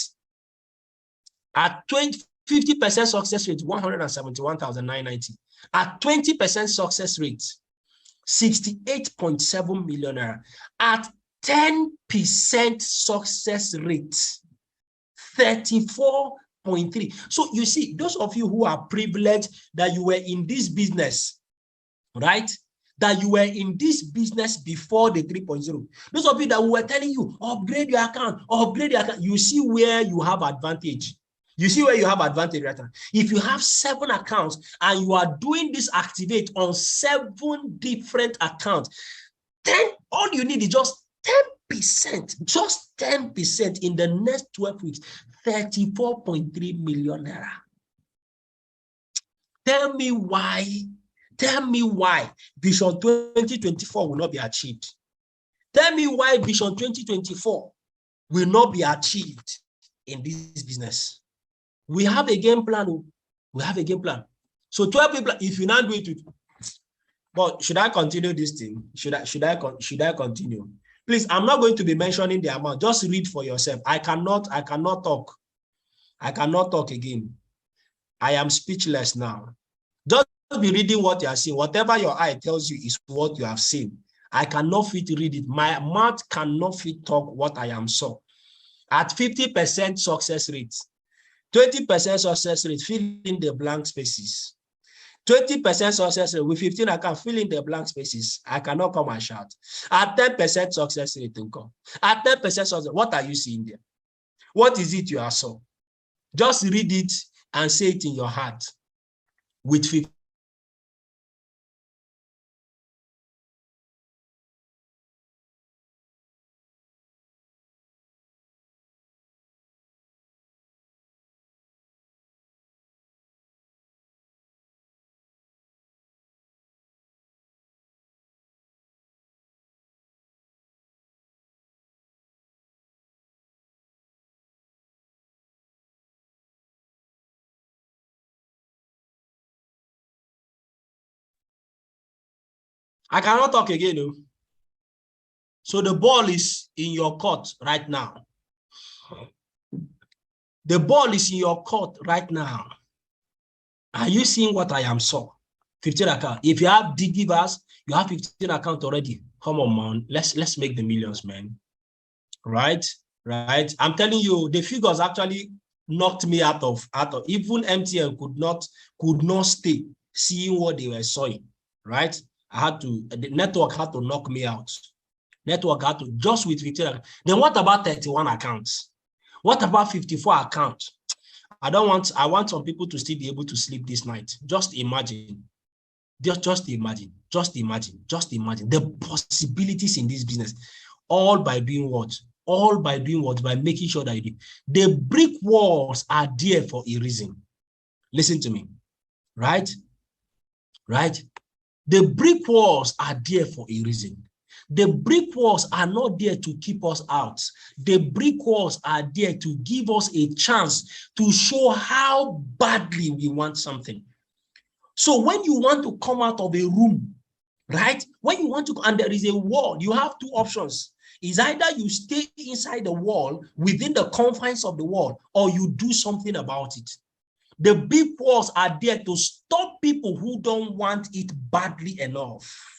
At 50% success rate, 171,990. At 20% success rate, 68.7 million naira. At 10% success rate, 34.3. So you see, those of you who are privileged that you were in this business, right? That you were in this business before the 3.0. Those of you that were telling you, upgrade your account, you see where you have advantage. You see where you have advantage right now. If you have 7 accounts and you are doing this activate on 7 different accounts, then all you need is just 10%, just 10% in the next 12 weeks, 34.3 million naira. Tell me why Vision 2024 will not be achieved. Tell me why Vision 2024 will not be achieved in this business. We have a game plan. We have a game plan. So 12 people, if you now do it, but should I continue this thing? Should I continue? Please, I'm not going to be mentioning the amount. Just read for yourself. I cannot talk. I cannot talk again. I am speechless now. Just be reading what you are seeing. Whatever your eye tells you is what you have seen. I cannot fit read it. My mouth cannot fit talk what I am saw. At 50% success rate, 20% success rate, fill in the blank spaces. 20% success rate with 15 accounts, fill in the blank spaces. I cannot come and shout. At 10% success rate, income. At 10% success, what are you seeing there? What is it you are saw? Just read it and say it in your heart with 50. I cannot talk again. No? So the ball is in your court right now. The ball is in your court right now. Are you seeing what I am saw? 15 account. If you have Digivers, you have 15 account already. Come on, man. Let's make the millions, man. Right? Right? I'm telling you, the figures actually knocked me out of even MTN could not stay seeing what they were showing. Right? The network had to knock me out. Network had to, just with 15 accounts. Then what about 31 accounts? What about 54 accounts? I want some people to still be able to sleep this night. Just imagine. Just imagine the possibilities in this business, all by doing what? By making sure that you do. The brick walls are there for a reason. Listen to me, right? The brick walls are there for a reason. The brick walls are not there to keep us out. The brick walls are there to give us a chance to show how badly we want something. So when you want to come out of a room, right? When you want to, and there is a wall, you have two options. It's either you stay inside the wall, within the confines of the wall, or you do something about it. The big walls are there to stop people who don't want it badly enough.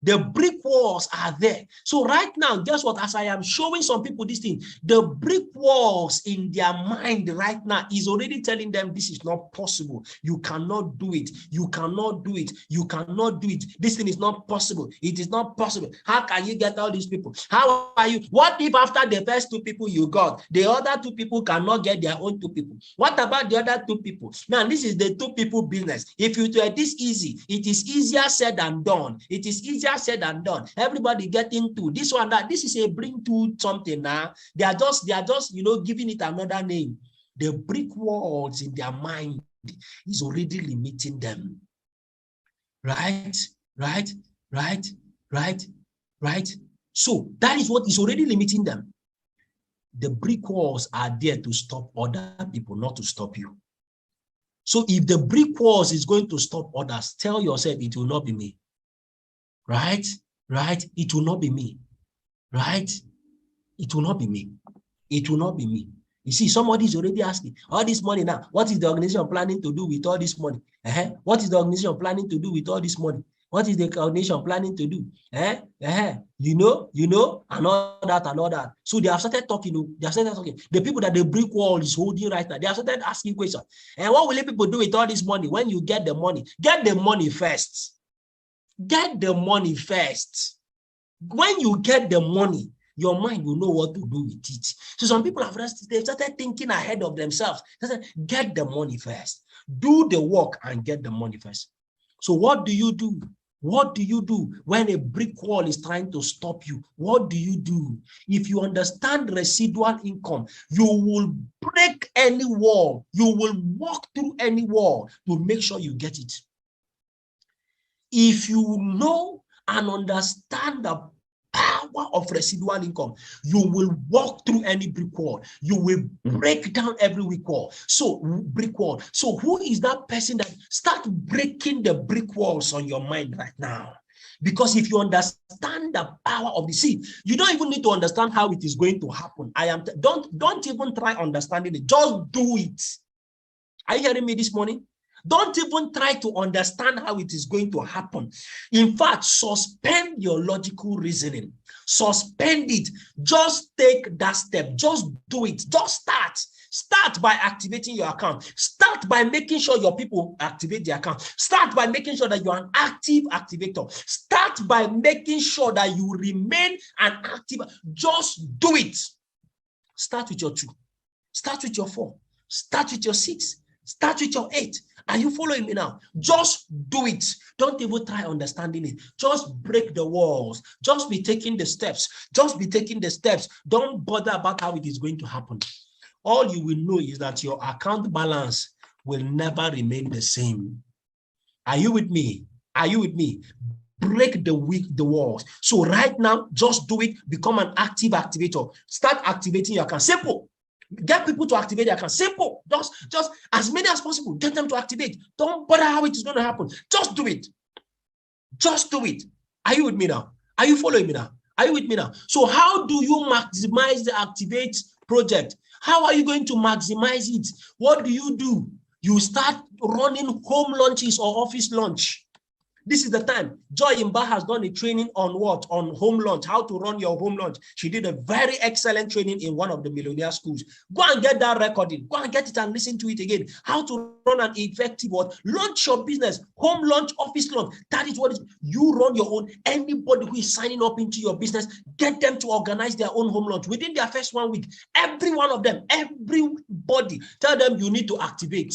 The brick walls are there. So right now, guess what? As I am showing some people this thing, the brick walls in their mind right now is already telling them this is not possible. You cannot do it. You cannot do it. You cannot do it. This thing is not possible. It is not possible. How can you get all these people? How are you? What if after the first two people you got, the other two people cannot get their own two people? What about the other two people? Now, this is the two people business. If you do this easy, it is easier said than done. It is easier said and done. Everybody get into this one, that this is a bring to something now. They are just giving it another name. The brick walls in their mind is already limiting them. Right? So that is what is already limiting them. The brick walls are there to stop other people, not to stop you. So if the brick walls is going to stop others, tell yourself it will not be me. Right? It will not be me. Right? It will not be me. It will not be me. You see, somebody is already asking, all this money now, what is the organization planning to do with all this money? What is the organization planning to do with all this money? What is the organization planning to do? You know, and all that. So they have started talking. The people that the brick wall is holding right now, they have started asking questions. And what will people do with all this money when you get the money? Get the money first. Get the money first. When you get the money, your mind will know what to do with it. So some people they've started thinking ahead of themselves. They said, get the money first. Do the work and get the money first. So what do you do? What do you do when a brick wall is trying to stop you? What do you do? If you understand residual income, you will break any wall. You will walk through any wall to make sure you get it. If you know and understand the power of residual income, you will walk through any brick wall. You will break down every brick wall. So who is that person that start breaking the brick walls on your mind right now? Because if you understand the power of the seed, you don't even need to understand how it is going to happen. Don't even try understanding it. Just do it. Are you hearing me this morning? Don't even try to understand how it is going to happen. In fact, suspend your logical reasoning. Suspend it. Just take that step. Just do it. Just start. Start by activating your account. Start by making sure your people activate their account. Start by making sure that you're an active activator. Start by making sure that you remain an active. Just do it. Start with your 2. Start with your 4. Start with your 6. Start with your 8. Are you following me now? Just do it. Don't even try understanding it. Just break the walls. Just be taking the steps. Just be taking the steps. Don't bother about how it is going to happen. All you will know is that your account balance will never remain the same. Are you with me? Are you with me? Break the walls. So right now, just do it. Become an active activator. Start activating your account. Simple. Get people to activate their account. Simple. Just as many as possible. Get them to activate. Don't bother how it is going to happen. Just do it. Just do it. Are you with me now? Are you following me now? Are you with me now? So how do you maximize the activate project. How are you going to maximize it? What do? You start running home lunches or office lunch. This is the time. Joy Imba has done a training on what? On home lunch, how to run your home lunch. She did a very excellent training in one of the Millionaire schools. Go and get that recording. Go and get it and listen to it again. How to run an effective what? Launch your business, home lunch, office lunch. That is what is. You run your own. Anybody who is signing up into your business, get them to organize their own home lunch within their first 1 week. Every one of them, everybody, tell them you need to activate,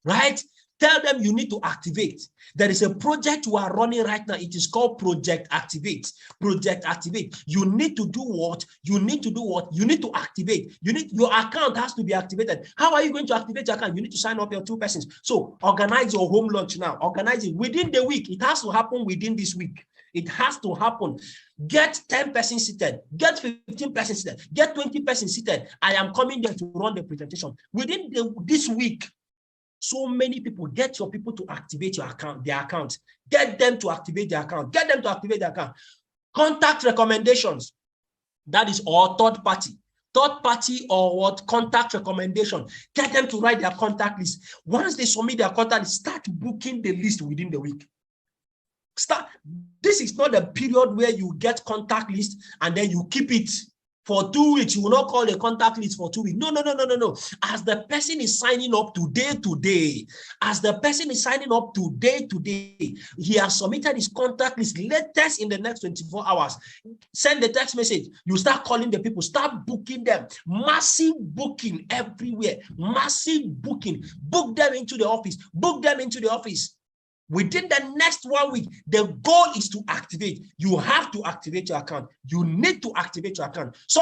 right? Tell them you need to activate. There is a project we are running right now. It is called Project Activate. Project Activate. You need to do what? You need to do what? You need to activate. Your account has to be activated. How are you going to activate your account? You need to sign up your 2 persons. So organize your home lunch now. Organize it within the week. It has to happen within this week. It has to happen. Get 10 persons seated. Get 15 persons seated. Get 20 persons seated. I am coming there to run the presentation. Within this week, so many people, get your people to activate your account, their account. Get them to activate their account. Get them to activate their account. Contact recommendations. That is all third party. Third party or what? Contact recommendation. Get them to write their contact list. Once they submit their contact list, start booking the list within the week. This is not a period where you get contact list and then you keep it for 2 weeks. You will not call the contact list for 2 weeks. No. As the person is signing up today, as the person is signing up today, he has submitted his contact list latest in the next 24 hours. Send the text message. You start calling the people, start booking them. Massive booking everywhere. Massive booking. Book them into the office. Book them into the office. Within the next 1 week, the goal is to activate. You have to activate your account. You need to activate your account. So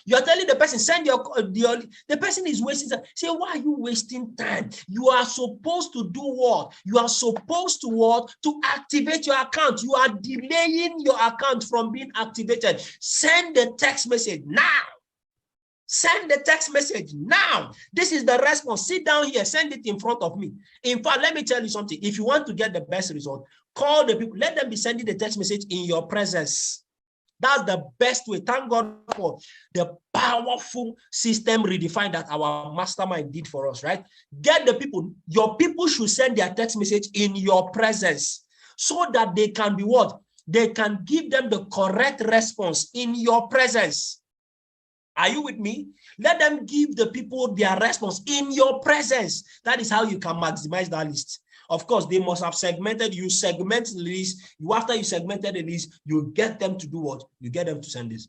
you're telling the person, send the person is wasting time. Say, why are you wasting time? You are supposed to do what? You are supposed to what? To activate your account. You are delaying your account from being activated. Send the text message now. Send the text message now. This is the response. Sit down here. Send it in front of me. In fact, let me tell you something. If you want to get the best result, call the people. Let them be sending the text message in your presence. That's the best way. Thank God for the powerful system redefined that our mastermind did for us, right? Get the people. Your people should send their text message in your presence so that they can be what? They can give them the correct response in your presence. Are you with me? Let them give the people their response in your presence. That is how you can maximize that list. Of course, they must have segmented. You segment the list. After you segmented the list, you get them to do what? You get them to send this.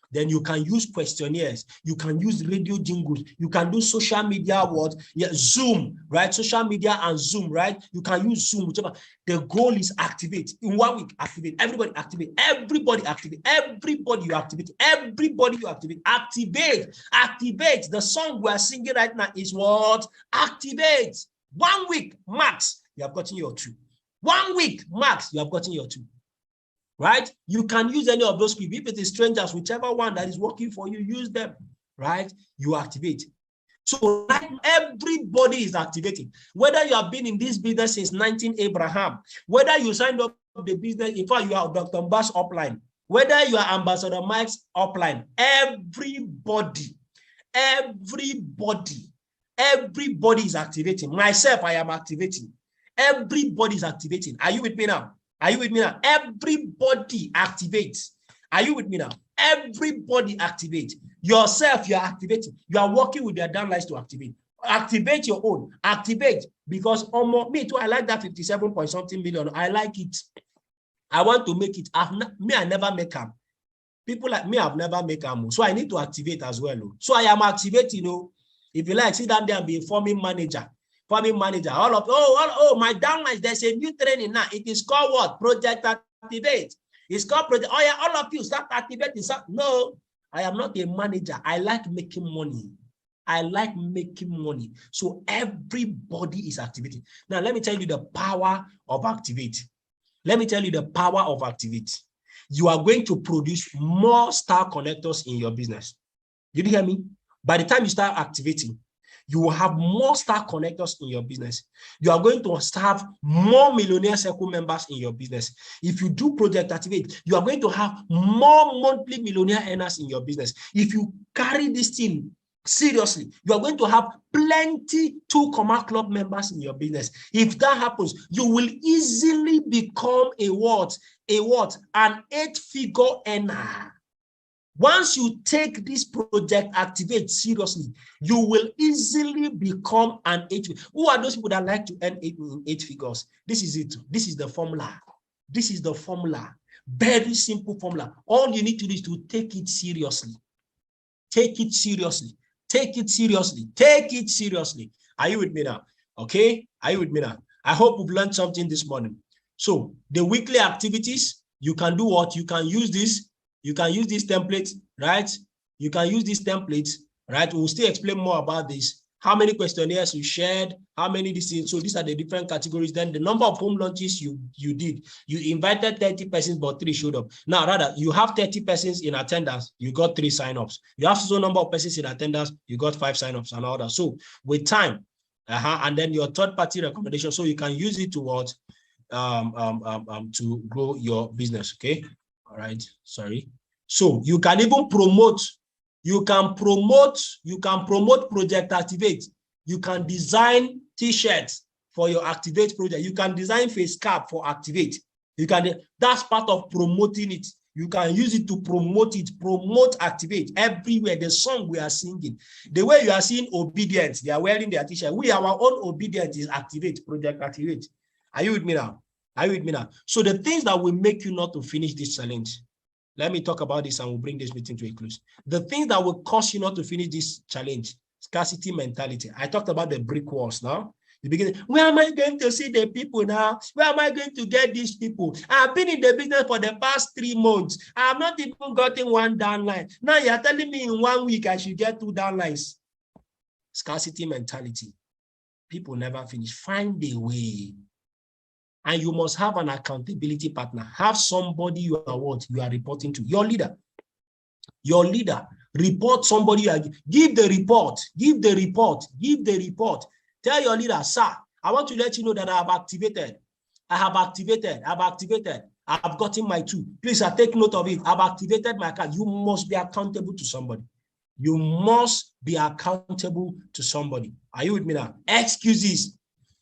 Then you can use questionnaires. You can use radio jingles. You can do social media, what? Yeah, Zoom, right? Social media and Zoom, right? You can use Zoom, whichever. The goal is activate. In 1 week, activate. Everybody activate. Everybody activate. Everybody you activate. Everybody you activate. Activate. Activate. The song we are singing right now is what? Activate. 1 week, max, you have gotten your 2. 1 week, max, you have gotten your 2. Right? You can use any of those people. If it is strangers, whichever one that is working for you, use them. Right? You activate. So everybody is activating. Whether you have been in this business since 19 Abraham, whether you signed up the business, in fact, you are Dr. Mba's upline, whether you are Ambassador Mike's upline, everybody is activating. Myself, I am activating. Everybody is activating. Are you with me now? Are you with me now? Everybody activates. Are you with me now? Everybody activate. Yourself, you're activating. You are working with your downlines to activate. Activate your own. Activate. Because me too, I like that 57 point something million. I like it. I want to make it. I never make them. People like me, I've never make them. So I need to activate as well. So I am activating. If you like, sit down there and be a forming manager. Forming manager, my downlines, there's a new training now. It is called what? Project Activate. It's called Project. Oh yeah, all of you start activating. No, I am not a manager. I like making money. I like making money. So everybody is activating. Now, let me tell you the power of Activate. Let me tell you the power of Activate. You are going to produce more star connectors in your business. Did you hear me? By the time you start activating, You will have more star connectors in your business. You are going to have more Millionaire Circle members in your business. If you do Project Activate, you are going to have more monthly millionaire earners in your business. If you carry this thing seriously, you are going to have plenty 2 Comma Club members in your business. If that happens, you will easily become a what? An 8-figure earner. Once you take this Project Activate seriously, you will easily become an 8. Who are those people that like to earn 8 figures? This is it. This is the formula. This is the formula. Very simple formula. All you need to do is to take it seriously. Take it seriously. Take it seriously. Take it seriously. Are you with me now? Okay? Are you with me now? I hope we've learned something this morning. So the weekly activities, you can do what? You can use this. You can use this template, right? You can use this template, right? We'll still explain more about this. How many questionnaires you shared, how many this is. So these are the different categories. Then the number of home launches you did. You invited 30 persons, but 3 showed up. Now, rather, you have 30 persons in attendance, you got 3 signups. You have so number of persons in attendance, you got 5 signups and all that. So with time, and then your third-party recommendation, so you can use it to what? To grow your business, okay? All right, sorry. So you can even promote, you can promote Project Activate. You can design t-shirts for your Activate project. You can design face cap for Activate. You can, that's part of promoting it. You can use it to promote it, promote Activate everywhere. The song we are singing, the way you are seeing Obedience, they are wearing their t-shirt. We, our own Obedience is Activate, Project Activate. Are you with me now? Are you with me now? So the things that will make you not to finish this challenge, let me talk about this and we'll bring this meeting to a close. The things that will cause you not to finish this challenge, scarcity mentality. I talked about the brick walls now. You begin, where am I going to see the people now? Where am I going to get these people? I've been in the business for the past 3 months. I have not even gotten 1 downline. Now you're telling me in 1 week I should get 2 downlines. Scarcity mentality. People never finish. Find a way. And you must have an accountability partner. Have somebody you are reporting to. Your leader. Your leader. Report somebody. Give the report. Give the report. Give the report. Tell your leader, sir, I want to let you know that I have activated. I have activated. I've activated. I've gotten my 2. Please, take note of it. I've activated my card. You must be accountable to somebody. You must be accountable to somebody. Are you with me now? Excuses.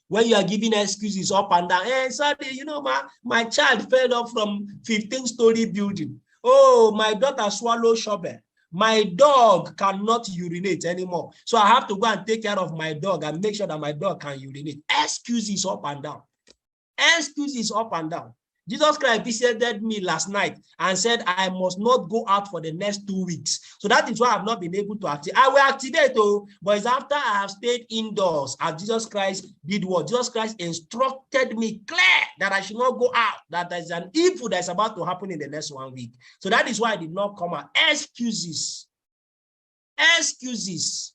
When you are giving excuses up and down, hey, sorry, you know, my child fell off from 15-story building. Oh, my daughter swallowed shovel. My dog cannot urinate anymore. So I have to go and take care of my dog and make sure that my dog can urinate. Excuses up and down. Excuses up and down. Jesus Christ visited me last night and said, I must not go out for the next 2 weeks. So that is why I've not been able to activate. I will activate, but it's after I have stayed indoors. And Jesus Christ did what? Jesus Christ instructed me clear that I should not go out, that there's an evil that's about to happen in the next 1 week. So that is why I did not come out. Excuses. Excuses.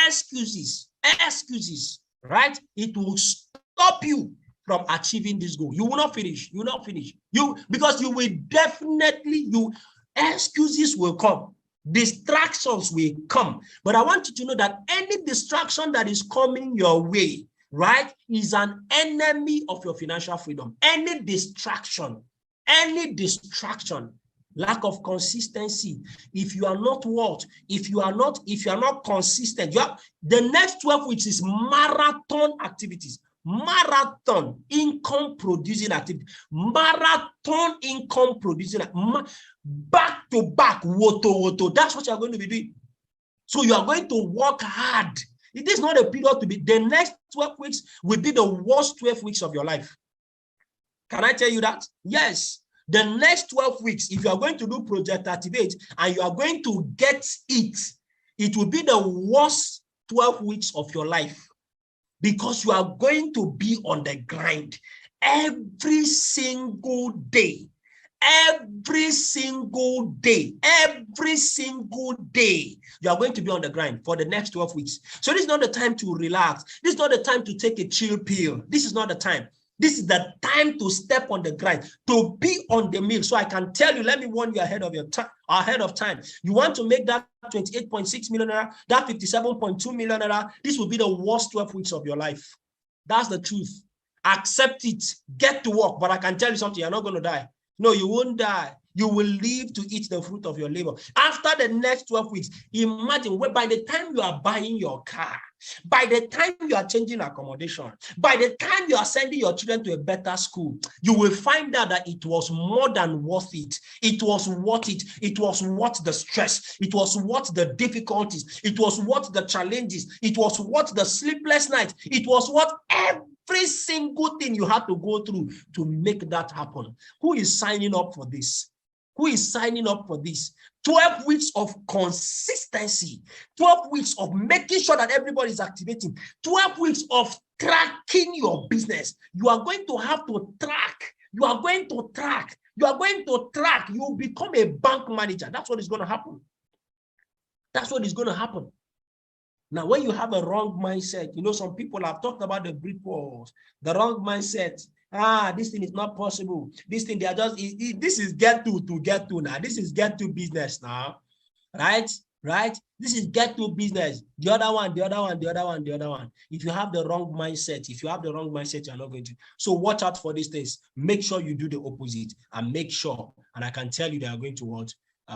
Excuses. Excuses. Right? It will stop you from achieving this goal. You will not finish. You will not finish. Because you will definitely, excuses will come. Distractions will come. But I want you to know that any distraction that is coming your way, right, is an enemy of your financial freedom. Any distraction, lack of consistency. If you are not what? If you are not consistent, the next 12 weeks is marathon activities. Marathon income producing activity. Marathon income producing back to back. Woto. That's what you're going to be doing. So you are going to work hard. It is not a period to be. The next 12 weeks will be the worst 12 weeks of your life. Can I tell you that? Yes. The next 12 weeks, if you are going to do Project Activate and you are going to get it, it will be the worst 12 weeks of your life. Because you are going to be on the grind every single day. Every single day. Every single day. You are going to be on the grind for the next 12 weeks. So this is not the time to relax. This is not the time to take a chill pill. This is not the time. This is the time to step on the grind, to be on the mill. So I can tell you, let me warn you ahead of your time, ahead of time. You want to make that 28.6 million naira, that 57.2 million naira, this will be the worst 12 weeks of your life. That's the truth. Accept it, get to work. But I can tell you something, you're not going to die. No, you won't die. You will live to eat the fruit of your labor. After the next 12 weeks, imagine by the time you are buying your car, by the time you are changing accommodation, by the time you are sending your children to a better school, you will find out that it was more than worth it. It was worth it. It was worth the stress. It was worth the difficulties. It was worth the challenges. It was worth the sleepless nights. It was worth every single thing you had to go through to make that happen. Who is signing up for this? Who is signing up for this? 12 weeks of consistency, 12 weeks of making sure that everybody is activating, 12 weeks of tracking your business. You are going to have to track. You are going to track. You are going to track. You will become a bank manager. That's what is going to happen. That's what is going to happen. Now, when you have a wrong mindset, you know, some people have talked about the brick walls, the wrong mindset. This thing is not possible. This thing, they are just, this is get to get to now. This is get to business now, right? Right? This is get to business. The other one, the other one, the other one, the other one. If you have the wrong mindset, you're not going to. So watch out for these things. Make sure you do the opposite and make sure, and I can tell you they are going to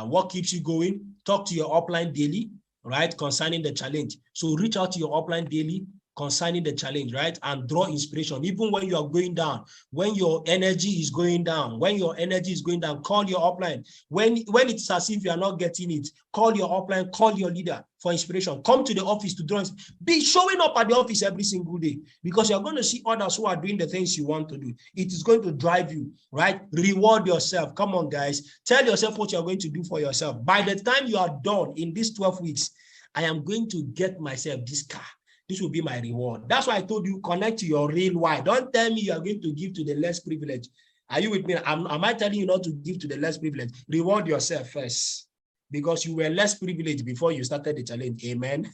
what keeps you going. Talk to your upline daily, right? Concerning the challenge. So reach out to your upline daily concerning the challenge, right? And draw inspiration. Even when you are going down, when your energy is going down, call your upline. When it's as if you are not getting it, call your upline, call your leader for inspiration. Come to the office to draw. Be showing up at the office every single day, because you're going to see others who are doing the things you want to do. It is going to drive you, right? Reward yourself. Come on, guys. Tell yourself what you're going to do for yourself. By the time you are done in these 12 weeks, I am going to get myself this car. This will be my reward. That's why I told you, connect to your real why. Don't tell me you are going to give to the less privileged. Are you with me? Am I telling you not to give to the less privileged? Reward yourself first, because you were less privileged before you started the challenge. Amen.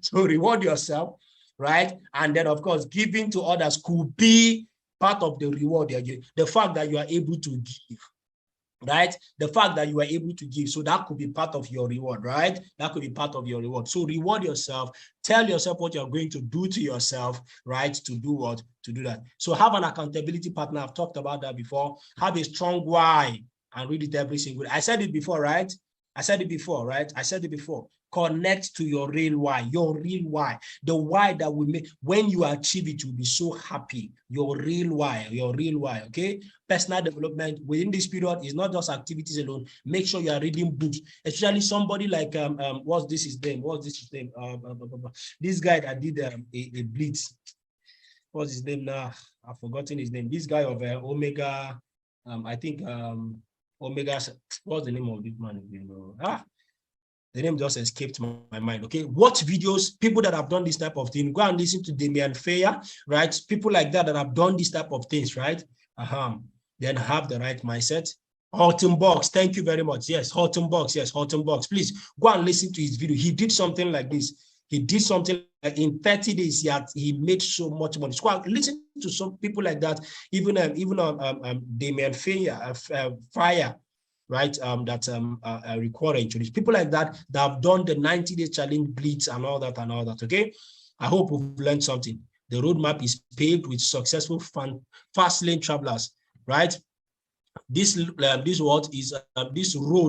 So reward yourself, right? And then, of course, giving to others could be part of the reward. The fact that you are able to give, right? The fact that you are able to give. So that could be part of your reward, right? That could be part of your reward. So reward yourself. Tell yourself what you're going to do to yourself, right? To do what? To do that. So have an accountability partner. I've talked about that before. Have a strong why and read it every single day. I said it before, right? I said it before. Connect to your real why, the why that will make, when you achieve it, you'll be so happy. Your real why, okay? Personal development within this period is not just activities alone. Make sure you are reading books, especially somebody like, this guy that did a blitz. What's his name now? I've forgotten his name. This guy of Omega, I think Omega, what's the name of this man? The name just escaped my mind. Okay, watch videos, people that have done this type of thing. Go and listen to Damian Fayer, right? People like that have done this type of things, right? Then have the right mindset. Horton Box, thank you very much. Yes, Horton Box. Please go and listen to his video. He did something like this. He did something like in 30 days. He made so much money. So listen to some people like that. Even Damian Fayer, right? Record introduce people like that have done the 90-day challenge blitz and all that. Okay, I hope we've learned something. The roadmap is paved with successful fast lane travelers, right? This road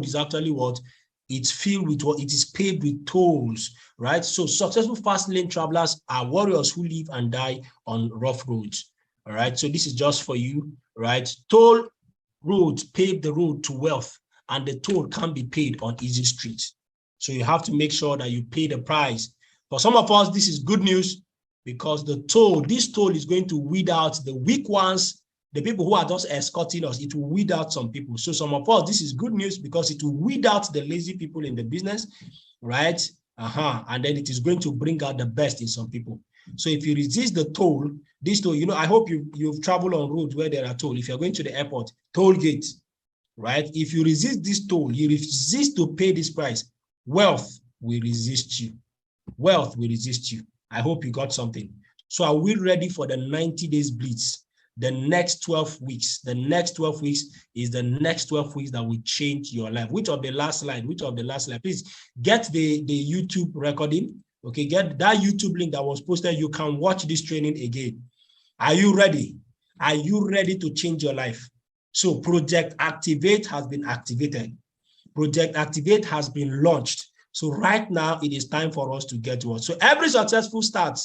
is actually what it's filled with, what it is paved with tolls, right? So successful fast lane travelers are warriors who live and die on rough roads. All right, so this is just for you, right? Toll roads pave the road to wealth, and the toll can be paid on easy streets. So you have to make sure that you pay the price. For some of us, this is good news, because this toll is going to weed out the weak ones, the people who are just escorting us. It will weed out some people. So some of us, this is good news, because it will weed out the lazy people in the business, right? And then it is going to bring out the best in some people. So if you resist the toll, this toll, I hope you've traveled on roads where there are toll. If you're going to the airport, toll gate, right? If you resist this toll, you resist to pay this price, wealth will resist you. I hope you got something. So are we ready for the 90 days blitz? The next 12 weeks. The next 12 weeks is the next 12 weeks that will change your life. Which of the last slide? Which of the last slide? Please get the YouTube recording. Okay, get that YouTube link that was posted. You can watch this training again. Are you ready? Are you ready to change your life? So Project Activate has been activated. Project Activate has been launched. So right now, it is time for us to get to work. So every successful start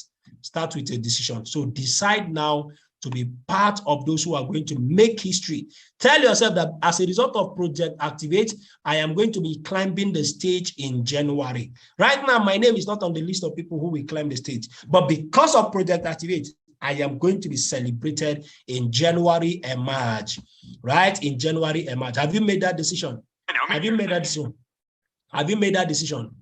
with a decision. So decide now to be part of those who are going to make history. Tell yourself that as a result of Project Activate, I am going to be climbing the stage in January. Right now, my name is not on the list of people who will climb the stage. But because of Project Activate, I am going to be celebrated in January and March. Right? In January and March. Have you made that decision? Have you made that decision? Have you made that decision?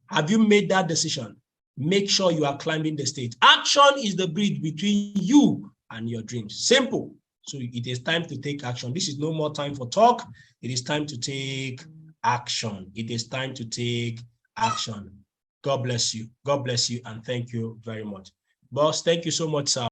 Have you made that decision? Make sure you are climbing the stage. Action is the bridge between you and your dreams. Simple. So it is time to take action. This is no more time for talk. It is time to take action. It is time to take action. God bless you. God bless you. And thank you very much. Boss, thank you so much, sir.